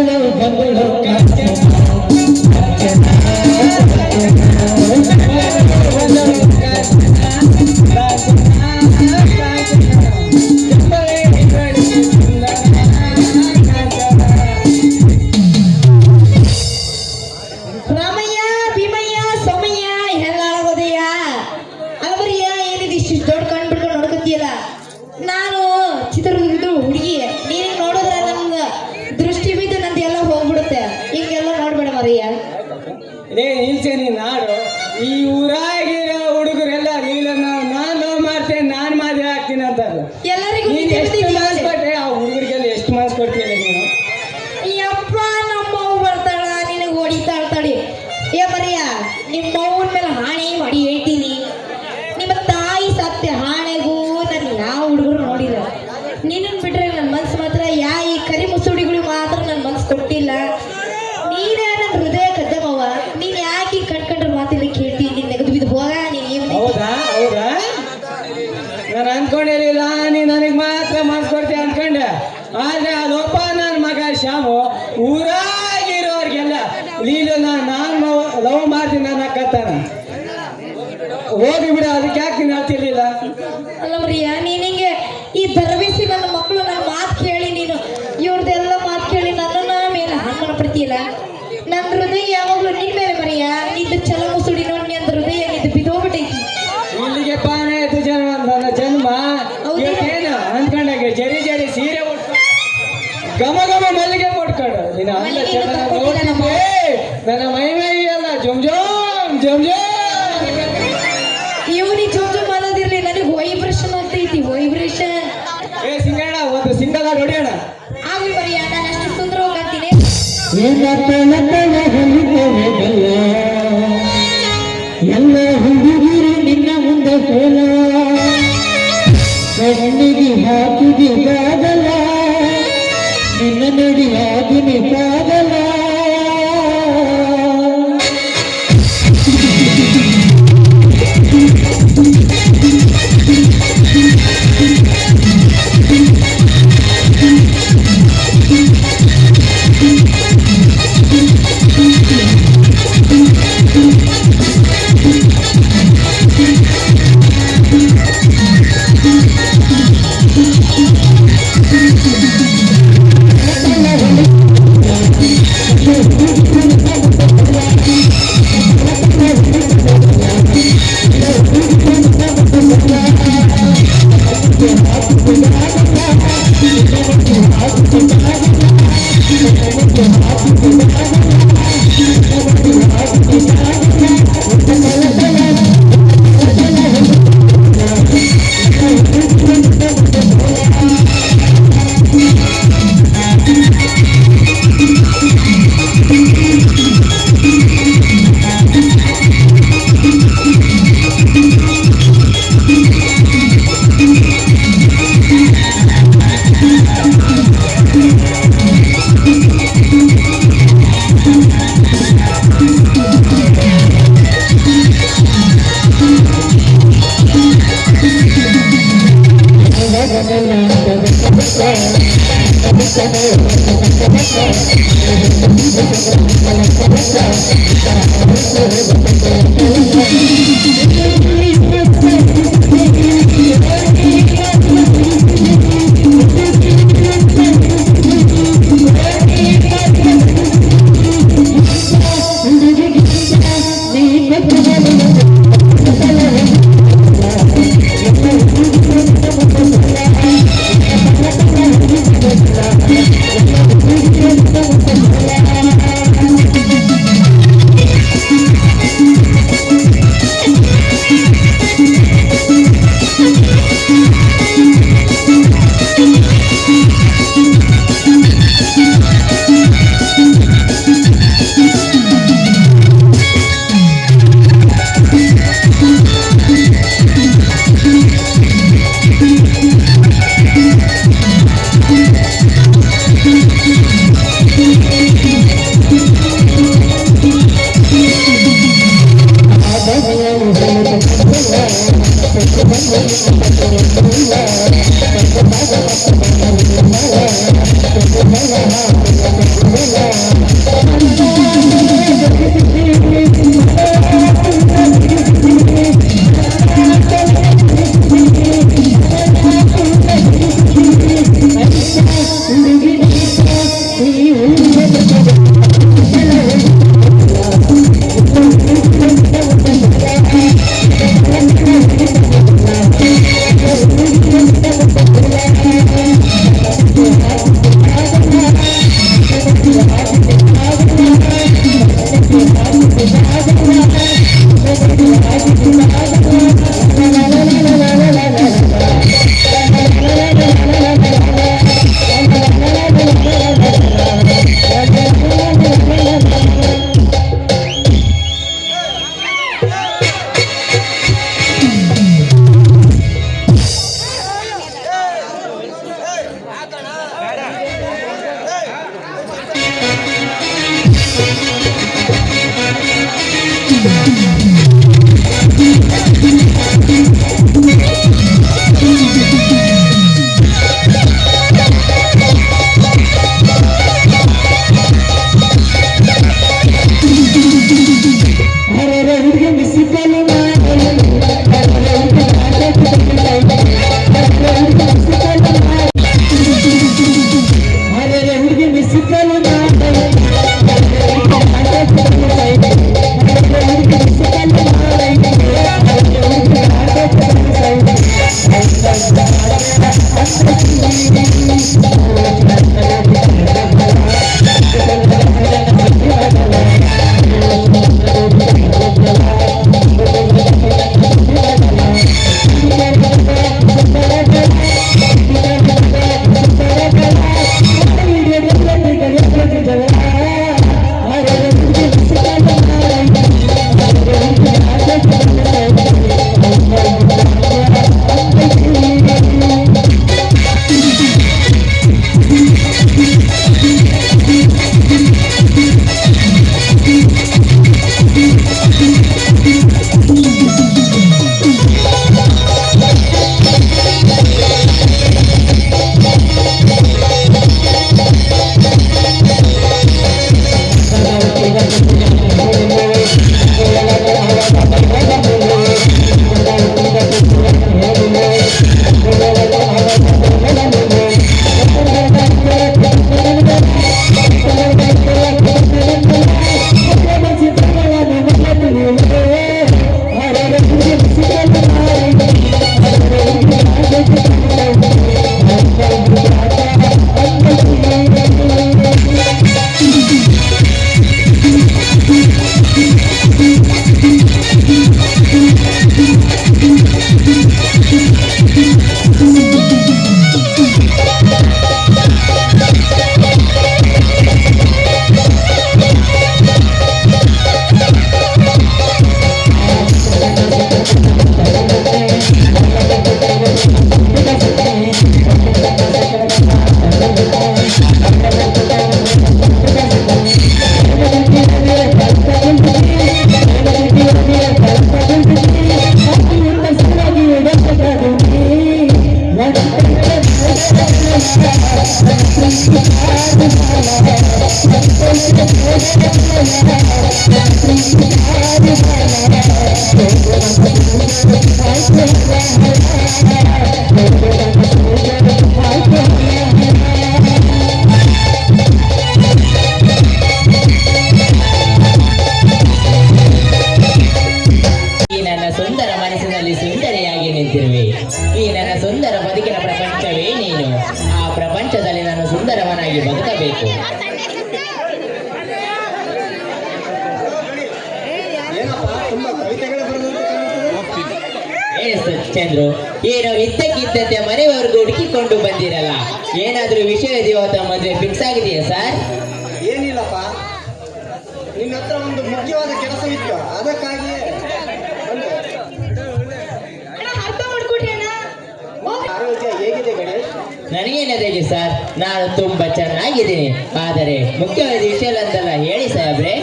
ಚಿತ್ರದುರ್ಗದ ಹುಡುಗಿ ನೀನು ನೋಡಿದ್ರೆ ನನ್ನ ದೃಷ್ಟಿ ಬಿದ್ದು ನಂದು ಎಲ್ಲ ಹೋಗ್ಬಿಡುತ್ತೆ. ಹಿಂಗೆಲ್ಲ ನೋಡ್ಬೇಡ ಮರಿಯ. ಏ ನಿಲ್ಸೆ ನೀನ್ ನಾಡು ಈ ಊರಾಗಿರೋ ಹುಡುಗರೆಲ್ಲ ನೀಲನ್ನ ನಾನ್ ಲವ್ ಮಾಡ್ತೇನೆ ನಾನ್ ಮದುವೆ ಆಗ್ತೀನಿ ಅಂತಾರಲ್ಲ. ಎಲ್ಲರಿಗೂ ನೀನ್ ಎಷ್ಟು ಮಾರ್ಕ್ಸ್ ಕೊಟ್ಟೆ ಆ ಹುಡುಗರಿಗೆಲ್ಲ ಎಷ್ಟು ಮಾರ್ಕ್ಸ್ ಕೊಡ್ತೀಯ ನೀನು? ಯಪ್ಪ ನಮ್ಮವ್ವ ಬರ್ತಾಳ ನಿನಗೆ ಹೊಡಿತಾಳ ತಡಿ. ಏ ಮರಿಯ ನಿಮ್ಮ ಅವ್ವನ ಮೇಲೆ ಹಾಣೆ ಮಾಡಿ ಹೇಳ್ತೀನಿ. ನಿಮ್ಮ ತಾಯಿ ಸತ್ಯ ಹಾಣೆಗೂ ನಾನು ಯಾವ ಹುಡುಗರು ನೋಡಿಲ್ಲ. ನಿನ್ನನ್ನು ಬಿಟ್ರೆ ನನ್ನ ಮನ್ಸು ಮಾತ್ರ ಈ ಕರಿ ಮುಸುಡಿಗಳಿಗೆ ಮಾತ್ರ ನನ್ನ ಮನ್ಸು ಕೊಟ್ಟಿಲ್ಲ. ನೀನೇ ನನ್ನ ಹೃದಯ ಕದ್ದಮ್ಮವ್ವ. ನೀನ್ ಯಾಕೆ ಕಣ್ಕಂಡ್ರೆ ಮಾತಿಲ್ಲ ಕೇಳ್ತೀನಿ. ನೀನ್ ನೆಗೆದು ಬಿದ್ದು ಹೋಗ. ನೀನ್ ಏನ್ ಹೌದಾ ಹೌದಾ ನಾನು ಅನ್ಕೊಂಡಿರ್ಲಿಲ್ಲ ನೀನ್ ನನಗ್ ಮಾತ್ರ ಮಾರ್ಕ್ಸ್ ಕೊಡ್ತೀಯ ಅನ್ಕೊಂಡೆ. ಆದ್ರೆ ಅದೊಬ್ಬ ನನ್ನ ಮಗ ಶ್ಯಾಮು ಊರಾಗಿರೋರ್ಗೆಲ್ಲ ನೀನು ನಾನು ಲವ್ ಮಾಡ್ತೀನಿ ನನ್ನ ಕತ್ತಾನ. ಹೋಗಿ ಬಿಡ ಅದಕ್ಕೆ ಯಾಕೆ ನೀನು ಹೇಳ್ತಿರ್ಲಿಲ್ಲ? ಅಲ್ಲ ಮರಿಯ ನೀನ್ ಹಿಂಗೆ ಈ ದರವೇಸಿ ನನ್ನ ಮಕ್ಕಳು ನನ್ನ ಮಾತು ಕೇಳಿ ನೀನು ಇವ್ರದ್ದೆಲ್ಲ ಮಾತು ಕೇಳಿ ನನ್ನನ್ನ ಮೇಲೆ ಹಾಕಣ ಪಡ್ತೀಯಲ್ಲ. ನನ್ನ ಹೃದಯ ಯಾವಾಗ್ಲೂ ನಿನ್ ಮೇಲೆ ಮರಿಯ. ನಿಂದು ಚಲ ಮುಸುಡಿ ನೋಡಿ ನನ್ನ ಹೃದಯ ನಿಂದು ಬಿದ್ದೋಗ್ಬಿಟ್ಟೈತಿ. ಇಲ್ಲಿಗೆ ಪಾನೆ ಆಯ್ತು ಜನ್ಮ ನನ್ನ ಜನ್ಮ. ಹೌದಾ? ಏನು ಅನ್ಕೊಂಡಾಗ ಜರಿ ಜರಿ ಸೀರೆ ಉಟ್ಕೊಂಡು ಘಮ ಘಮ ಮಲ್ಲಿಗೆ ಕೊಟ್ಕೊಂಡು ನೀನು ಅಲ್ಲ ಮಲ್ಲಿಗೆ ಚೆನ್ನಾಗಿ ಕೊಟ್ಟಿಲ್ಲ ನಮ್ಮ ನೋಡ್ತಿದ್ದೆ. ನನ್ನ ಮೈ ಎಲ್ಲ ಜುಮ್ ಜೋಮ್ ಜುಮ್ ಜೋಮ್. ಇವನಿ ಜೋಜು ಮಾಡೋದಿರ್ಲಿ ನನಗೆ ವೈಬ್ರೇಷನ್ ಆಗ್ತೈತಿ. ವೈಬ್ರೇಷನ್ ಏ ಸಿಂಗಣ್ಣ ಒಂದು ಸಿಂಗಲ್ ಹೊಡಿಯೋಣ. ಆಗ್ಲಿ ಮರಿಯ ನಾನು ಅಷ್ಟು ಸುಂದರವಾಗಿ ಅಂತೀನಿ. ಎಲ್ಲ ಹುಡುಗಿರು ನಿನ್ನ ಮುಂದೆ ಸೋಲ ಕಣ್ಣಿಗೆ ಹಾಕಿದಿ ಕಾಗಲ ನಿನ್ನ ನಡಿ ಹಾಕಿನಿ ಕಾಗಲ. ಈ ನನ್ನ ಸುಂದರ ಮನಸ್ಸಿನಲ್ಲಿ ಸುಂದರಿಯಾಗಿ ನಿಂತಿರುವೆ. ಈ ನನ್ನ ಸುಂದರ ಬದುಕಿನ ಪ್ರಪಂಚವೇ ನೀನು. ಆ ಪ್ರಪಂಚದಲ್ಲಿ ನಾನು ಸುಂದರವನಾಗಿ ಬದುಕಬೇಕು. ಚಂದ್ರು, ಏನೋ ಇದ್ದಕ್ಕಿದ್ದಂತೆ ಮನೆಯವರೆಗೂ ಹುಡುಕಿಕೊಂಡು ಬಂದಿರಲ್ಲ. ಏನಾದ್ರೂ ವಿಷಯ ಇದೆಯೋ ಅಥವಾ ಮದುವೆ ಫಿಕ್ಸ್ ಆಗಿದೆಯಾ ಸರ್? ಏನಿಲ್ಲಪ್ಪ, ನಿನ್ನ ಹತ್ರ ಒಂದು ಮುಖ್ಯವಾದ ಕೆಲಸವಿತ್ತು, ಅದಕ್ಕಾಗಿಯೇ ಬಂದೆ. ಆರೋಗ್ಯ ಹೇಗಿದೆ ಗಣೇಶ್? ನನಗೇನದಿದೆ ಸರ್, ನಾನು ತುಂಬಾ ಚೆನ್ನಾಗಿದ್ದೀನಿ. ಆದರೆ ಮುಖ್ಯವಾದ ವಿಷಯ ಅಂತಲ್ಲ, ಹೇಳಿ ಸಾಹೇಬ್ರೆ.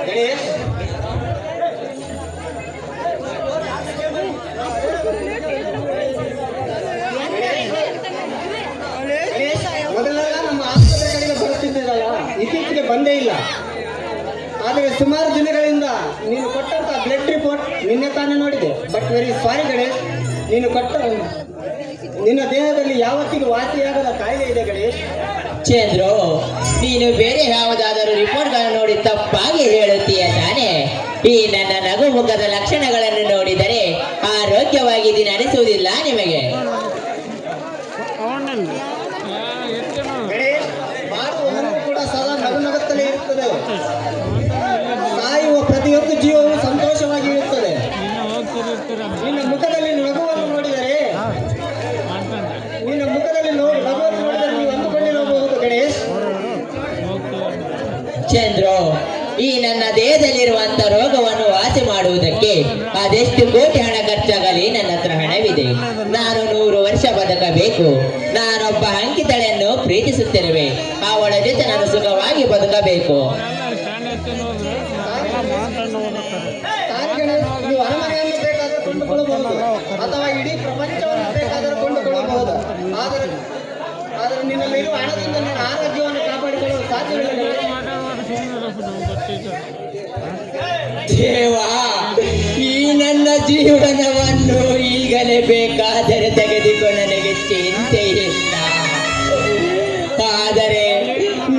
ಗಣೇಶ್, ಮೊದಲೆಲ್ಲ ನಮ್ಮ ಆಸ್ಪತ್ರೆ ಕಡೆಗೆ ಬರುತ್ತಿದ್ದಲ್ಲ, ಇತ್ತೀಚೆಗೆ ಬಂದೇ ಇಲ್ಲ. ಆದರೆ ಸುಮಾರು ದಿನಗಳಿಂದ ನೀನು ಕೊಟ್ಟಂತ ಬ್ಲಡ್ ರಿಪೋರ್ಟ್ ನಿನ್ನೆ ತಾನೇ ನೋಡಿದೆ. ಬಟ್ ವೆರಿ ಸಾರಿ ಗಣೇಶ್, ನೀನು ಕೊಟ್ಟ ನಿನ್ನ ದೇಹದಲ್ಲಿ ಯಾವತ್ತಿಗೂ ವಾಸಿಯಾಗದ ಕಾಯಿಲೆ ಇದೆ ಗಣೇಶ್. ಚಂದ್ರು, ನೀನು ಬೇರೆ ಯಾವುದಾದರೂ ರಿಪೋರ್ಟ್ಗಳನ್ನು ನೋಡಿ ತಪ್ಪಾಗಿ ಹೇಳುತ್ತೀಯ ತಾನೇ? ಈ ನನ್ನ ನಗು ಮುಖದ ಲಕ್ಷಣಗಳನ್ನು ನೋಡಿದರೆ ಆರೋಗ್ಯವಾಗಿದ್ದೀನಿ ಅನಿಸುವುದಿಲ್ಲ ನಿಮಗೆ? ಗಣೇಶ್, ಮಾಡುವವನು ಕೂಡ ಸದಾ ನಗು ನಗುತ್ತಲೇ ಇರುತ್ತದೆ. ಸಾಯುವ ಪ್ರತಿಯೊಂದು ಜೀವವು ಸಂತೋಷವಾಗಿ ಇರುತ್ತದೆ. ನಿನ್ನ ಮುಖದಲ್ಲಿ ನಗುವನ್ನು ನೋಡಿದರೆ ನೀವು ಅಂದುಕೊಂಡಿರಬಹುದು ಗಣೇಶ್. ಚಂದ್ರು, ಈ ನನ್ನ ದೇಹದಲ್ಲಿರುವಂತ ರೋಗವನ್ನು ವಾಸಿ ಮಾಡುವುದಕ್ಕೆ ಅದೆಷ್ಟು ಕೋಟಿ ಹಣ ಖರ್ಚಾಗಲಿ ನನ್ನ ಹತ್ರ ಹಣವಿದೆ. ನಾನು 100 ವರ್ಷ ಬದುಕಬೇಕು. ನಾನೊಬ್ಬ ಅಂಕಿತಳೆಯನ್ನು ಪ್ರೀತಿಸುತ್ತಿರುವೆ. ಅವಳ ಜೊತೆ ನಾನು ಸುಖವಾಗಿ ಬದುಕಬೇಕು. ಆದರೆ ನಿನ್ನ ಮೇಲೂ ಹಣದಿಂದ ನನ್ನ ಆರೋಗ್ಯವನ್ನು ಕಾಪಾಡಿಕೊಳ್ಳಲು ಸಾಧ್ಯವಿಲ್ಲ ದೇವಾ, ಈ ನನ್ನ ಜೀವನವನ್ನು ಈಗಲೇ ಬೇಕಾದರೆ ತೆಗೆದುಕೊ, ನನಗೆ ಚಿಂತೆ ಇಲ್ಲ. ಆದರೆ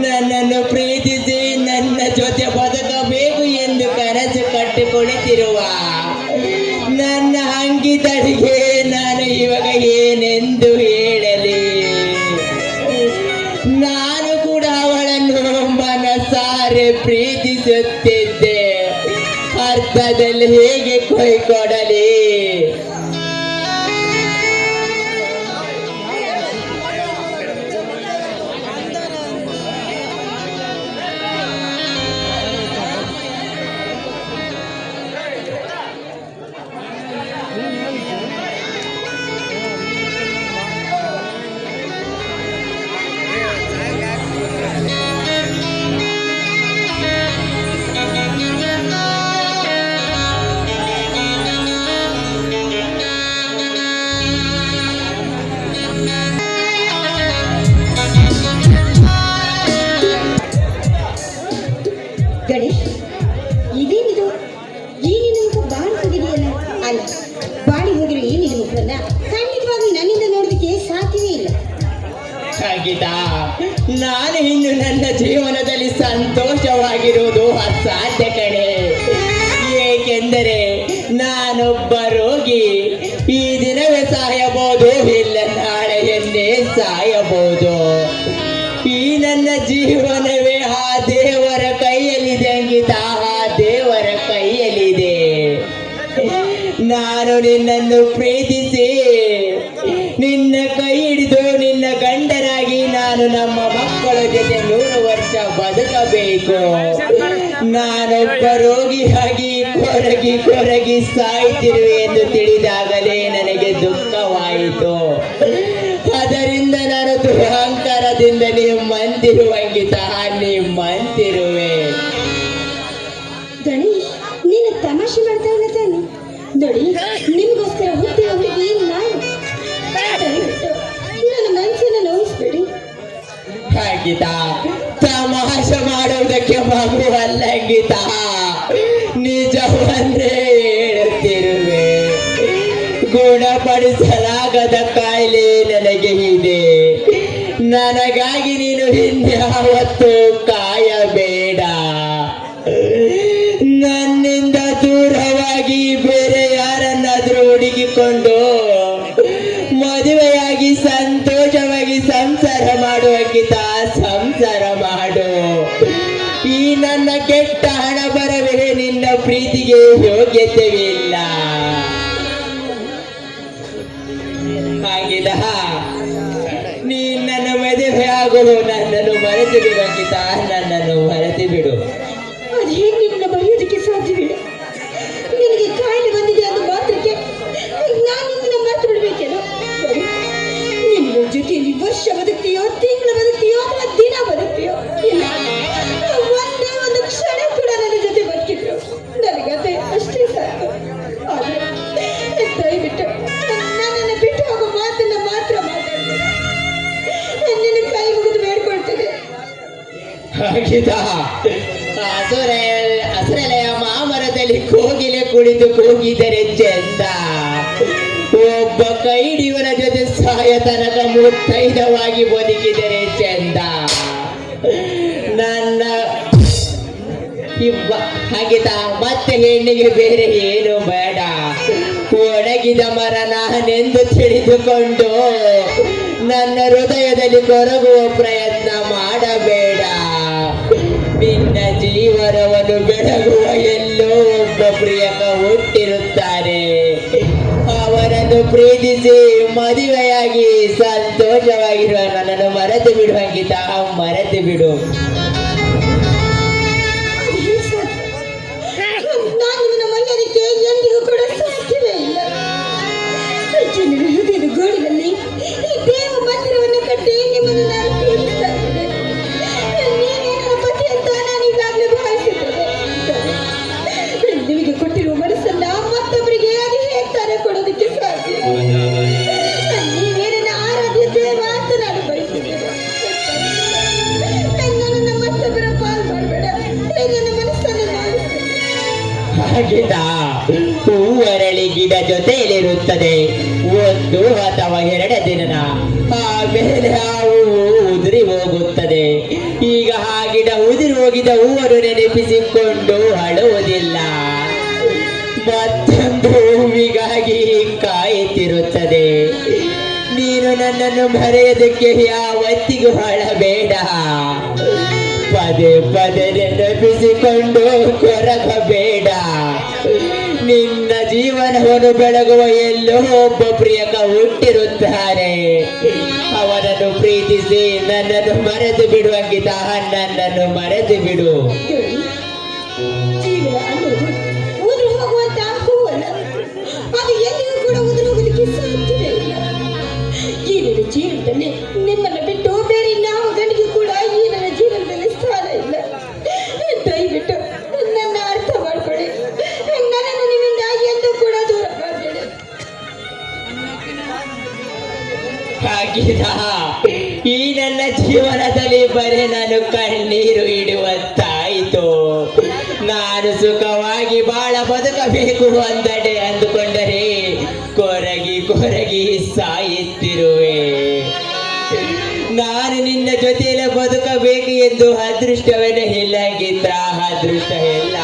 ನನ್ನನ್ನು ಪ್ರೀತಿಸಿ ನನ್ನ ಜೊತೆ ಬದುಕಬೇಕು ಎಂದು ಕನಸು ಕಟ್ಟಿಕೊಳ್ಳುತ್ತಿರುವ ನನ್ನ ಅಂಕಿತರಿಗೆ ನಾನು ಇವಾಗ ಏನೆಂದು ಹೇಳಲಿ? ನಾನು ಕೂಡ ಅವಳನ್ನು ಮನಸಾರೆ ಪ್ರೀತಿಸುತ್ತಿದ್ದೆ, ಅರ್ಥದಲ್ಲಿ ಹೇಗೆ ಕೊಯ್ಕೊಡಲಿ? ಗಣೇಶ್, ಇದೇನಿದು? ಈ ನಿನ್ನ ಮುಖ ಬಾಡಿ ಹೋಗಿದೆಯಲ್ಲ? ಅಲ್ಲ, ಬಾಡಿ ಹೋಗಿರೋ ಈ ನಿನ್ನ ಮುಖವನ್ನ ಖಂಡಿತವಾಗಿ ನನ್ನಿಂದ ನೋಡೋದಕ್ಕೆ ಸಾಧ್ಯವೇ ಇಲ್ಲ. ಸಂಗೀತಾ, ನಾನು ಇನ್ನು ನನ್ನ ಜೀವನದಲ್ಲಿ ಸಂತೋಷವಾಗಿರುವುದು ಅಸಾಧ್ಯ ಕಣೆ. ಏಕೆಂದರೆ ನಾನೊಬ್ಬ ರೋಗಿ. ಈ ದಿನವೇ ಸಾಯಬಹುದು, ಇಲ್ಲ ನಾಳೆಯನ್ನೇ ಸಾಯಬಹುದು. ಈ ನನ್ನ ಜೀವನವೇ ಆ ದೇವರ ಕೈಯಲ್ಲಿದೆ ಅಂಕಿತಾ, ಆ ದೇವರ ಕೈಯಲ್ಲಿದೆ. ನಾನು ನಿನ್ನನ್ನು ಪ್ರೀತಿಸಿ ನಿನ್ನ ಕೈ ಹಿಡಿದು ನಿನ್ನ ಗಂಡನಾಗಿ ನಾನು ನಮ್ಮ ಮಕ್ಕಳ ಜೊತೆ 100 ವರ್ಷ ಬದುಕಬೇಕು. ನಾನೊಬ್ಬ ರೋಗಿಯಾಗಿ ಕೊರಗಿ ಸಾಯ್ತಿರುವೆ ಎಂದು ತಿಳಿದಾಗಲೇ ನನಗೆ ದುಃಖವಾಯಿತು. ಅದರಿಂದ ನಾನು ದುರಹಂಕಾರದಿಂದ ನಿಮ್ಮಂತಿರುವಂಗಿತ ನಿಮ್ಮಂತಿರುವೆ. ಗಣೇಶ್, ನೀನು ತಮಾಷೆ ಮಾಡ್ತಾ ಇಲ್ಲ ತಾನೆ? ನೋಡಿ, ನಿಮಗೋಸ್ಕರ ಹುಟ್ಟಿದ ಹುಡುಗಿ ನಾನು. ದಯವಿಟ್ಟು ನನ್ನ ಮನಸ್ಸನ್ನು ನೋಯಿಸ್ಬೇಡಿ. ಗೀತಾ, ತಮಾಷೆ ಮಾಡುವುದಕ್ಕೆ ಮಗುವಲ್ಲ ಗೀತಾ, ನಿಜವನ್ನೇ ಹೇಳುತ್ತಿರುವೆ. ಗುಣಪಡಿಸಲಾಗದ ಕಾಯಿಲೆ ನನಗೆ ಇದೆ. ನನಗಾಗಿ ನೀನು ಇನ್ಯಾವತ್ತೂ ಕಾಯಬೇಡ. ನನ್ನಿಂದ ದೂರವಾಗಿ ಬೇರೆ ಯಾರನ್ನಾದ್ರೂ ಹುಡುಕಿಕೊಂಡು ಮದುವೆಯಾಗಿ ಸಂತೋಷವಾಗಿ ಸಂಸಾರ ಮಾಡುವಂಗಿತ ಸಂಸಾರ ಮಾಡು. ಈ ನನ್ನ ಕೆಟ್ಟ ಹಣ ಬರವೇ ನಿನ್ನ ಪ್ರೀತಿಗೆ ಯೋಗ್ಯತೆವಿಲ್ಲ. ಹಾಗಿದ ನೀನನ್ನು ಮದುವೆ ಆಗು, ನನ್ನನ್ನು ಮರೆತು ಬಿಡು ಅಂಕಿತ, ನನ್ನನ್ನು ಮರೆತು ಬಿಡು. ಅದು ಹೇಗೆ ನಿನ್ನ ಬರೆಯೋದಕ್ಕೆ ಸಾಧ್ಯವಿಲ್ಲ? ನಿನಗೆ ಕಾಯಿಲೆ ಬಂದಿದೆ ಅಂದ ಮಾತ್ರಕ್ಕೆ ನಾನು ನಿನ್ನ ಮರೆತು ಬಿಡ್ಬೇಕೇನೋ? ನಿನ್ನ ಜೊತೆಯಲ್ಲಿ ವರ್ಷ ಬದುಕ್ತೀಯೋ, ತಿಂಗಳು ಬದುಕ್ತೀಯೋ, ಅಥವಾ ದಿನ ಬದುಕ್ತೀಯೋ? ಇಲ್ಲ, ಒಂದೇ ಒಂದು ಕ್ಷಣ ಕೂಡ ನನ್ನ ಜೊತೆ ಬದುಕಿದ್ರು ನನಗತ್ತೆ ಅಷ್ಟೇ ಸಾಕು. ಆದರೆ ದಯವಿಟ್ಟು ನನ್ನನ್ನು ಬಿಟ್ಟು ಹೋಗೋ ಮಾತನ್ನ ಮಾತ್ರ ಮಾತಾಡ್ಬೇಡ. ನಿನ್ನ ಕೈ ಮುಗಿದು ಬೇಡ್ಕೊಳ್ತೇನೆ. ಹಾಗಿದ ಹಸಿರೆಲೆಯ ಮಾಮರದಲ್ಲಿ ಕೋಗಿಲೆ ಕುಳಿತು ಕೂಗಿದರೆ ಚೆಂದ. ಒಬ್ಬ ಕೈ ಹಿಡಿಯುವನ ಜೊತೆ ಸಾಯ ತನಕ ಮುತ್ತೈದವಾಗಿ ಬದುಕಿದರೆ ಚೆಂದ. ನನ್ನ ಹಾಗಿದ ಮತ್ತೆ ಹೆಣ್ಣಿಗೆ ಬೇರೆ ಏನು ಬೇಡ. ಒಣಗಿದ ಮರ ನಾನೆಂದು ತಿಳಿದುಕೊಂಡು ನನ್ನ ಹೃದಯದಲ್ಲಿ ಕೊರಗುವ ಪ್ರಯತ್ನ ಮಾಡಬೇಡ. ನಿನ್ನ ಜೀವನವನ್ನು ಬೆಳಗುವ ಎಲ್ಲೋ ಒಬ್ಬ ಪ್ರಿಯಕ ಹುಟ್ಟಿರುತ್ತಾರೆ. ಅವರನ್ನು ಪ್ರೀತಿಸಿ ಮದುವೆಯಾಗಿ ಸಂತೋಷವಾಗಿರುವ ನನ್ನನ್ನು ಮರೆತು ಬಿಡುವಂಗಿತ ಮರೆತು ಬಿಡು. ನಾನು ನಿನ್ನ ಮನೆಯದಕ್ಕೆ ಎಂದಿಗೂ ಕೂಡ ಸಾಧ್ಯವೇ ಇಲ್ಲ. ಜನರ ಹೃದಯದ ಗೋಡಿನಲ್ಲಿ ಈ ದೇವ ಮಂದಿರವನ್ನು ಕಟ್ಟಿ ನಿಮ್ಮನ್ನು ನಾನು ಪೂಜಿಸ್ತಾ ಇದ್ದೇನೆ. ನೀನೇ ನನ್ನ ಪತಿ ಅಂತ ನಾನು ಈಗಾಗಲೇ ಭಾವಿಸಿದ್ದೇನೆ. ನಿಮಗೆ ಕೊಟ್ಟಿರುವ ಮನಸ್ಸನ್ನ ಮತ್ತೊಬ್ಬರಿಗೆ ಅದು ಹೇಗೆ ತಾನೇ ಕೊಡೋದಕ್ಕೆ ಸಾಧ್ಯ? ನೀವೇ ನನ್ನ ಆರಾಧ್ಯತೆ, ಅಂಕಿತ, ಹೂವರಳಿ ಗಿಡ ಜೊತೆಯಲ್ಲಿರುತ್ತದೆ 1 ಅಥವಾ 2 ದಿನ, ಆಮೇಲೆ ಆ ಹೂವು ಉದುರಿ ಹೋಗುತ್ತದೆ. ಈಗ ಆ ಗಿಡ ಉದುರಿ ಹೋಗಿದ ಹೂವನ್ನು ನೆನಪಿಸಿಕೊಂಡು ಅಳುವುದಿಲ್ಲ, ಮತ್ತೊಂದು ಹೂವಿಗಾಗಿ ಕಾಯುತ್ತಿರುತ್ತದೆ. ನೀನು ನನ್ನನ್ನು ಮರೆಯೋದಕ್ಕೆ ಯಾವತ್ತಿಗೂ ಅಳಬೇಡ, ಪದೇ ಪದೇ ನೆನಪಿಸಿಕೊಂಡು ಕೊರಗಬೇಡ. ನಿನ್ನ ಜೀವನವನ್ನು ಬೆಳಗುವ ಎಲ್ಲೋ ಒಬ್ಬ ಪ್ರಿಯಕ ಹುಟ್ಟಿರುತ್ತಾನೆ, ಅವನನ್ನು ಪ್ರೀತಿಸಿ ನನ್ನನ್ನು ಮರೆತು ಬಿಡು ಅಂಕಿತ, ನನ್ನನ್ನು ಮರೆತು ಬಿಡು. ಜೀವನ ಅನ್ನೋದು ಉದುರು ಹೋಗುವಂತ ಹೂವಲ್ಲ, ಅದು ಎಂದಿಗೂ ಕೂಡ ಉದುರು ಹೋಗೋದಕ್ಕೆ ಸಾಧ್ಯವೇ ಇಲ್ಲ. ಈ ನನ್ನ ಜೀವನದಲ್ಲಿ ನಿಮ್ಮನ್ನು ಬಿಟ್ಟು ಬೇರೆ ಯಾವ ಗಂಡಿಗೂ ಕೂಡ ಈ ನನ್ನ ಜೀವನದಲ್ಲಿ ಸ್ಥಾನ ಇಲ್ಲ. ದಯವಿಟ್ಟು ನನ್ನ ಅರ್ಥ ಮಾಡ್ಕೊಳ್ಳಿ, ನನ್ನನ್ನು ನಿಮ್ಮಿಂದ ಎಂದು ಕೂಡ ದೂರ ಮಾಡಬೇಡಿ. ಹಾಗಿದ ಈ ನನ್ನ ಜೀವನದಲ್ಲಿ ಬರೀ ನಾನು ಕಣ್ಣೀರು ಇಡುವಂತಾಯಿತು. ನಾನು ಸುಖವಾಗಿ ಬಾಳ ಬದುಕಬೇಕು ಅಂದುಕೊಂಡರೆ ಕೊರಗಿ ಕೊರಗಿ ಸಾಯುತ್ತಿರುವೆ. ನಾನು ನಿನ್ನ ಜೊತೆಯಲ್ಲಿ ಬದುಕಬೇಕು ಎಂದು ಅದೃಷ್ಟವೇನು ಇಲ್ಲಂಗಿದ್ರ, ಅದೃಷ್ಟ ಇಲ್ಲ.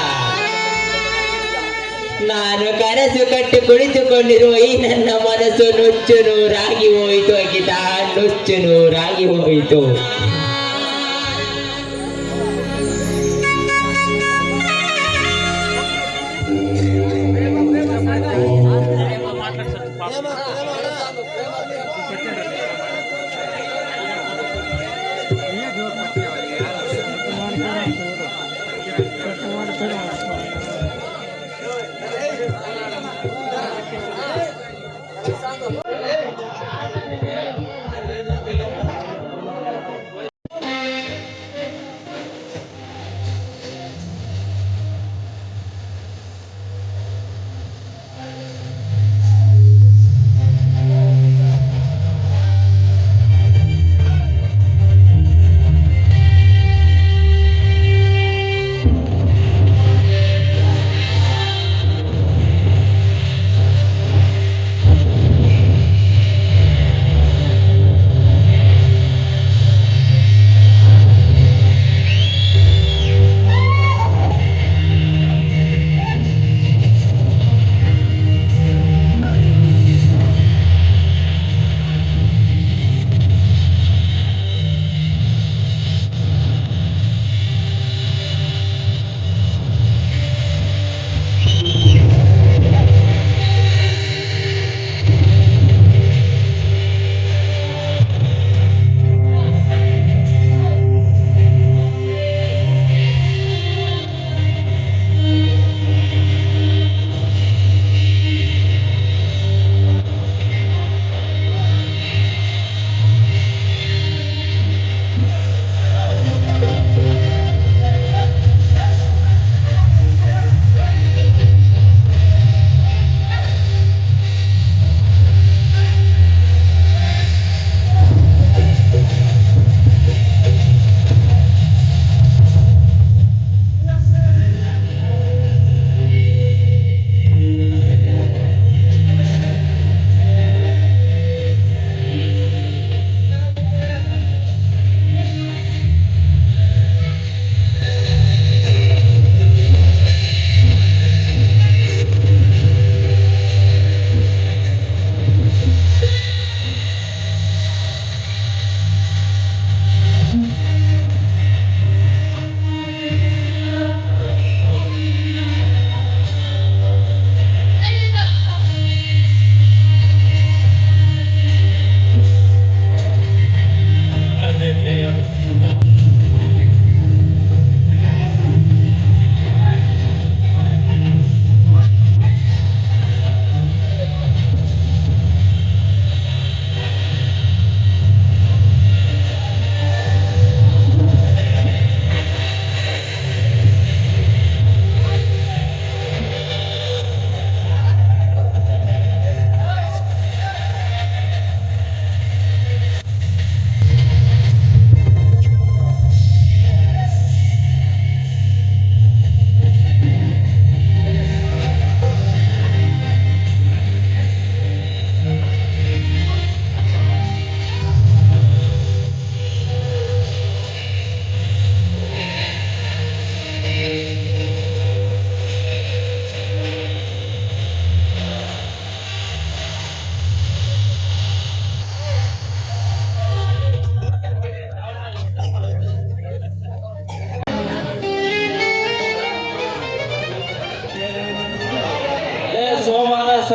ನಾನು ಕನಸು ಕಟ್ಟಿ ಕುಳಿತುಕೊಂಡಿರುವ ಈ ನನ್ನ ಮನಸ್ಸು ನುಚ್ಚು ನೂರಾಗಿ ಹೋಯಿತು ಅಂಕಿತ, ನುಚ್ಚು ನೂರಾಗಿ ಹೋಯಿತು.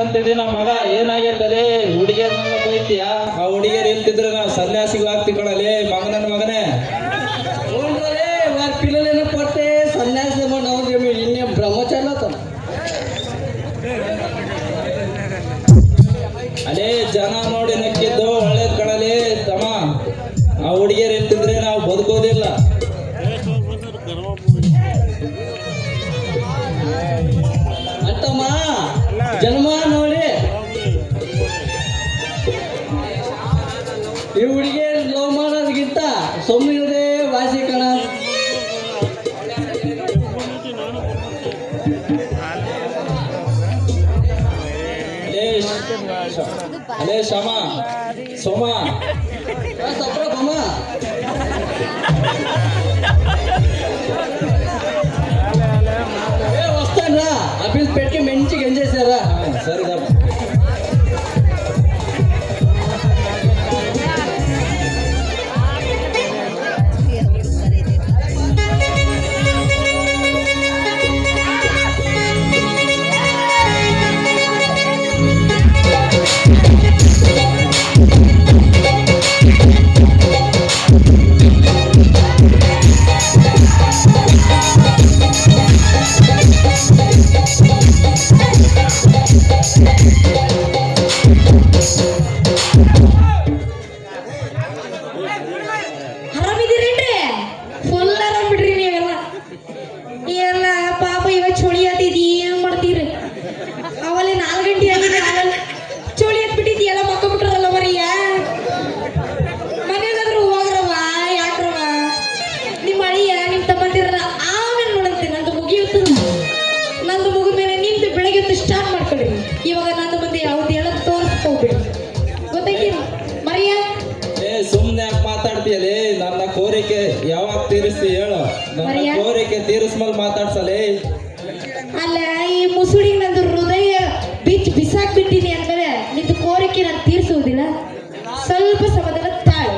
ಅಂತಿದ್ದೀನ ಮಗ ಏನಾಗೈತಲೇ ಹುಡುಗಿಯರ್ನೆಲ್ಲ ಬೈತೀಯ ಆ ಹುಡುಗಿಯರು ಇಲ್ತಿದ್ರೆ ನಾವು ಸನ್ಯಾಸಿಗಳಾಗ್ತಿ ಕಣಲೇ ಮಗನ ಮಗನೇ పిల్లలైనా పడితే సన్యాసం ఇన్ని బ్రహ్మచారులతో ಅಲೇ ಜನ ನೋಡಿ ನಕ್ಕಿದ್ದು ಒಳ್ಳೇದ್ ಕಣಲೇ ತಮ್ಮ ಆ ಹುಡುಗಿಯರು ಇರ್ತಿದ್ರೆ ನಾವು ಬದುಕೋದಿಲ್ಲ ಅಂತಮ್ಮ ಜನ್ಮ ನೋಡಿ ಈ ಹುಡುಗಿ ಲವ್ ಮಾಡೋದಕ್ಕಿಂತ ಸುಮ್ಮನೆ ವಾಸಿ ಕಣ ಅಲೇ ಶಮ ಸೋಮ ಸಪ್ರ ಬಮ್ಮ వస్తానరా ఆఫీస్ పెట్టి మంచిగా ఎంజాయ్ చేశారా సరే ಆರಾಮಿದ್ದೀರೇನ್ರಿ ಫುಲ್ ಆರಾಮ್ ಬಿಡ್ರಿ ನೀವೆಲ್ಲ ಎಲ್ಲ ಪಾಪ ಇವಾಗ ಚೋಳಿ ಹತ್ತಿದ್ದಿ ಏನ್ ಮಾಡ್ತೀರಿ ಅವಲ್ಲೇ 4 ಗಂಟೆ ಆಗಿದೆ ಆಗಲ್ಲ ಚೋಳಿ ಹತ್ಬಿಟ್ಟಿದ್ದಿ ಎಲ್ಲ ಮಕ್ಕೊಂಬಿಟ್ರಲ್ಲ ಮರಿಯ ಮನೆಗಾದ್ರೂ ಹೋಗ್ರವ ಯಾಕ್ರವ ನಿಮ್ಮ ಅಳಿಯ ನಿಮ್ ತಮ್ಮಂದಿರ ಆಮೇಲೆ ನೋಡಂತೆ ನಂದು ಮುಗಿಯುತ್ತ ನಂದು ಮುಗಿದ ಮೇಲೆ ನಿಮ್ದು ಬೆಳಗ್ಗೆ ಹೊತ್ತು ಸ್ಟಾರ್ಟ್ ಮಾಡ್ಕೊಳ್ರಿ ಇವಾಗ ನಂದು ಮುಂದೆ ಯಾವ್ದು ಎಲ್ಲ ತೋರಿಸ್ಕೋಗ್ಬಿಡಿ ಗೊತ್ತಾಯ್ತಿ ಮರಿಯ ಸುಮ್ನೆ ಯಾಕೆ ಮಾತಾಡ್ತೀಯಲೇ ನನ್ನ ಕೋರಿಕೆ ಯಾವಾಗ ತೀರಿಸ್ತಿ ಹೇಳು ನನ್ನ ಕೋರಿಕೆ ತೀರಿಸ್ಮೇಲೆ ಮಾತಾಡ್ಸಲೇ ಅಲ್ಲ ಈ ಮುಸುಡಿ ನಂದು ಹೃದಯ ಬಿಸಾಕ್ ಬಿಟ್ಟಿನಿ ಅಂದ್ಮೇಲೆ ನಿಂದು ಕೋರಿಕೆ ನಾನು ತೀರಿಸುವುದಿಲ್ಲ ಸ್ವಲ್ಪ ಸಮಾಧಾನ ತಾಳು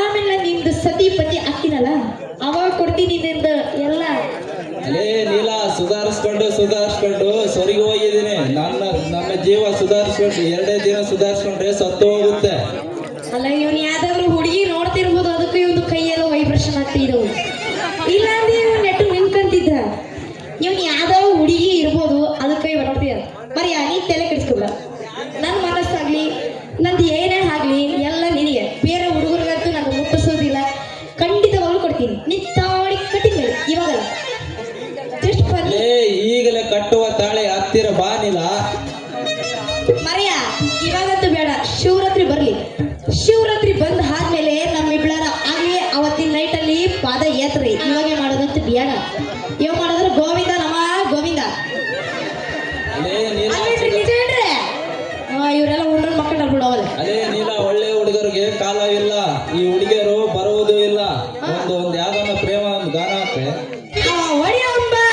ಆಮೇಲೆ ನಿಂದು ಸತಿಪತಿ ಅಕ್ಕಿನಲ್ಲ ಅವಾಗ ಕೊಡ್ತೀನಿ ನಿಂದ ಎಲ್ಲ ಅಲೇ ನೀಲ ಸುಧಾರಿಸ್ಕೊಂಡು ಸೊರಿಗೆ ಹೋಗಿದ್ದೀನಿ ನನ್ನ ಜೀವ ಸುಧಾರಿಸ್ಕೊಂಡು 2 ದಿನ ಸುಧಾರಿಸ್ಕೊಂಡ್ರೆ ಸತ್ತು ಹೋಗುತ್ತೆ ಅಲ್ಲ ಇವನ್ ಯಾವ್ದಾದ್ರು ಹುಡುಗಿ ನೋಡ್ತಿರ್ಬೋದು ಅದಕ್ಕೆ ಇವನು ಕೈಯೆಲ್ಲ ವೈಬ್ರೇಷನ್ ಆಗ್ತಿದ್ದವು ಇಲ್ಲ ಅಂದ್ರೆ ಇವ್ನು ನೆಟ್ಟು ನಿಂತ್ಕಂತಿದ್ದ ಇವನ್ ಯಾವ್ದಾವ ಹುಡುಗಿ ಇರ್ಬೋದು ಅದಕ್ಕೆ ಇವ ನೋಡ್ತೀಯ ಮರಿ ನೀ ತಲೆ ಕೆಡಿಸ್ಕೊಲ್ಲ ನನ್ನ ಮನಸ್ಸಾಗ್ಲಿ ನಂದು ಏನೇ ಆಗ್ಲಿ ಎಲ್ಲ ನಿನಗೆ ಬೇರೆ ಹುಡುಗರಿಗಂತೂ ನಾನು ಮುಟ್ಟಿಸೋದಿಲ್ಲ ಖಂಡಿತವಾಗ್ಲೂ ಕೊಡ್ತೀನಿ ನಿನ್ ತಾಳಿ ಕಟ್ಟಿದ ಮೇಲೆ ಇವಾಗಲ್ಲ ಜಸ್ಟ್ ಬನ್ನಿ ಈಗಲೇ ಕಟ್ಟುವ ತಾಳೆ ಹತ್ತಿರ ಬಾನಿಲ್ಲ ಮರೆಯ ಇವಾಗಂತೂ ಬೇಡ ಶಿವರಾತ್ರಿ ಬರ್ಲಿ ಶಿವರಾತ್ರಿ ಬಂದ್ ಆದ್ಮೇಲೆ ನಮ್ಮಿಬ್ಬಳರ ಆಗ್ಲಿ ಅವತ್ತಿನ ನೈಟ್ ಅಲ್ಲಿ ಪಾದಯಾತ್ರೆ ಇವಾಗೆ ಮಾಡೋದಂತ ಬೇಡ ಇವಾಗ ಮಾಡಿದ್ರೆ ಗೋವಿಂದ ನಮ ಗೋವಿಂದ ಅಲೇ ನೀಲ ಅಲ್ಲೇನ್ರಿ ನಿಜ ಹೇಳ್ರಿ ಇವರೆಲ್ಲ ಹುಡುಗರ ಮಕ್ಕಳು ಬಿಡೋವಲ್ಲ ಅಲೇ ನೀಲ ಒಳ್ಳೆ ಹುಡುಗರಿಗೆ ಕಾಲವಿಲ್ಲ ಈ ಹುಡುಗಿಯರು ಬರುವುದೂ ಇಲ್ಲ ಒಂದು ಯಾವ್ದನ್ನ ಪ್ರೇಮ ಒಂದು ಗಾನ ಹಾಕ್ರೆ ಹೊಡಿ ಅವ್ನ್ ಬಾ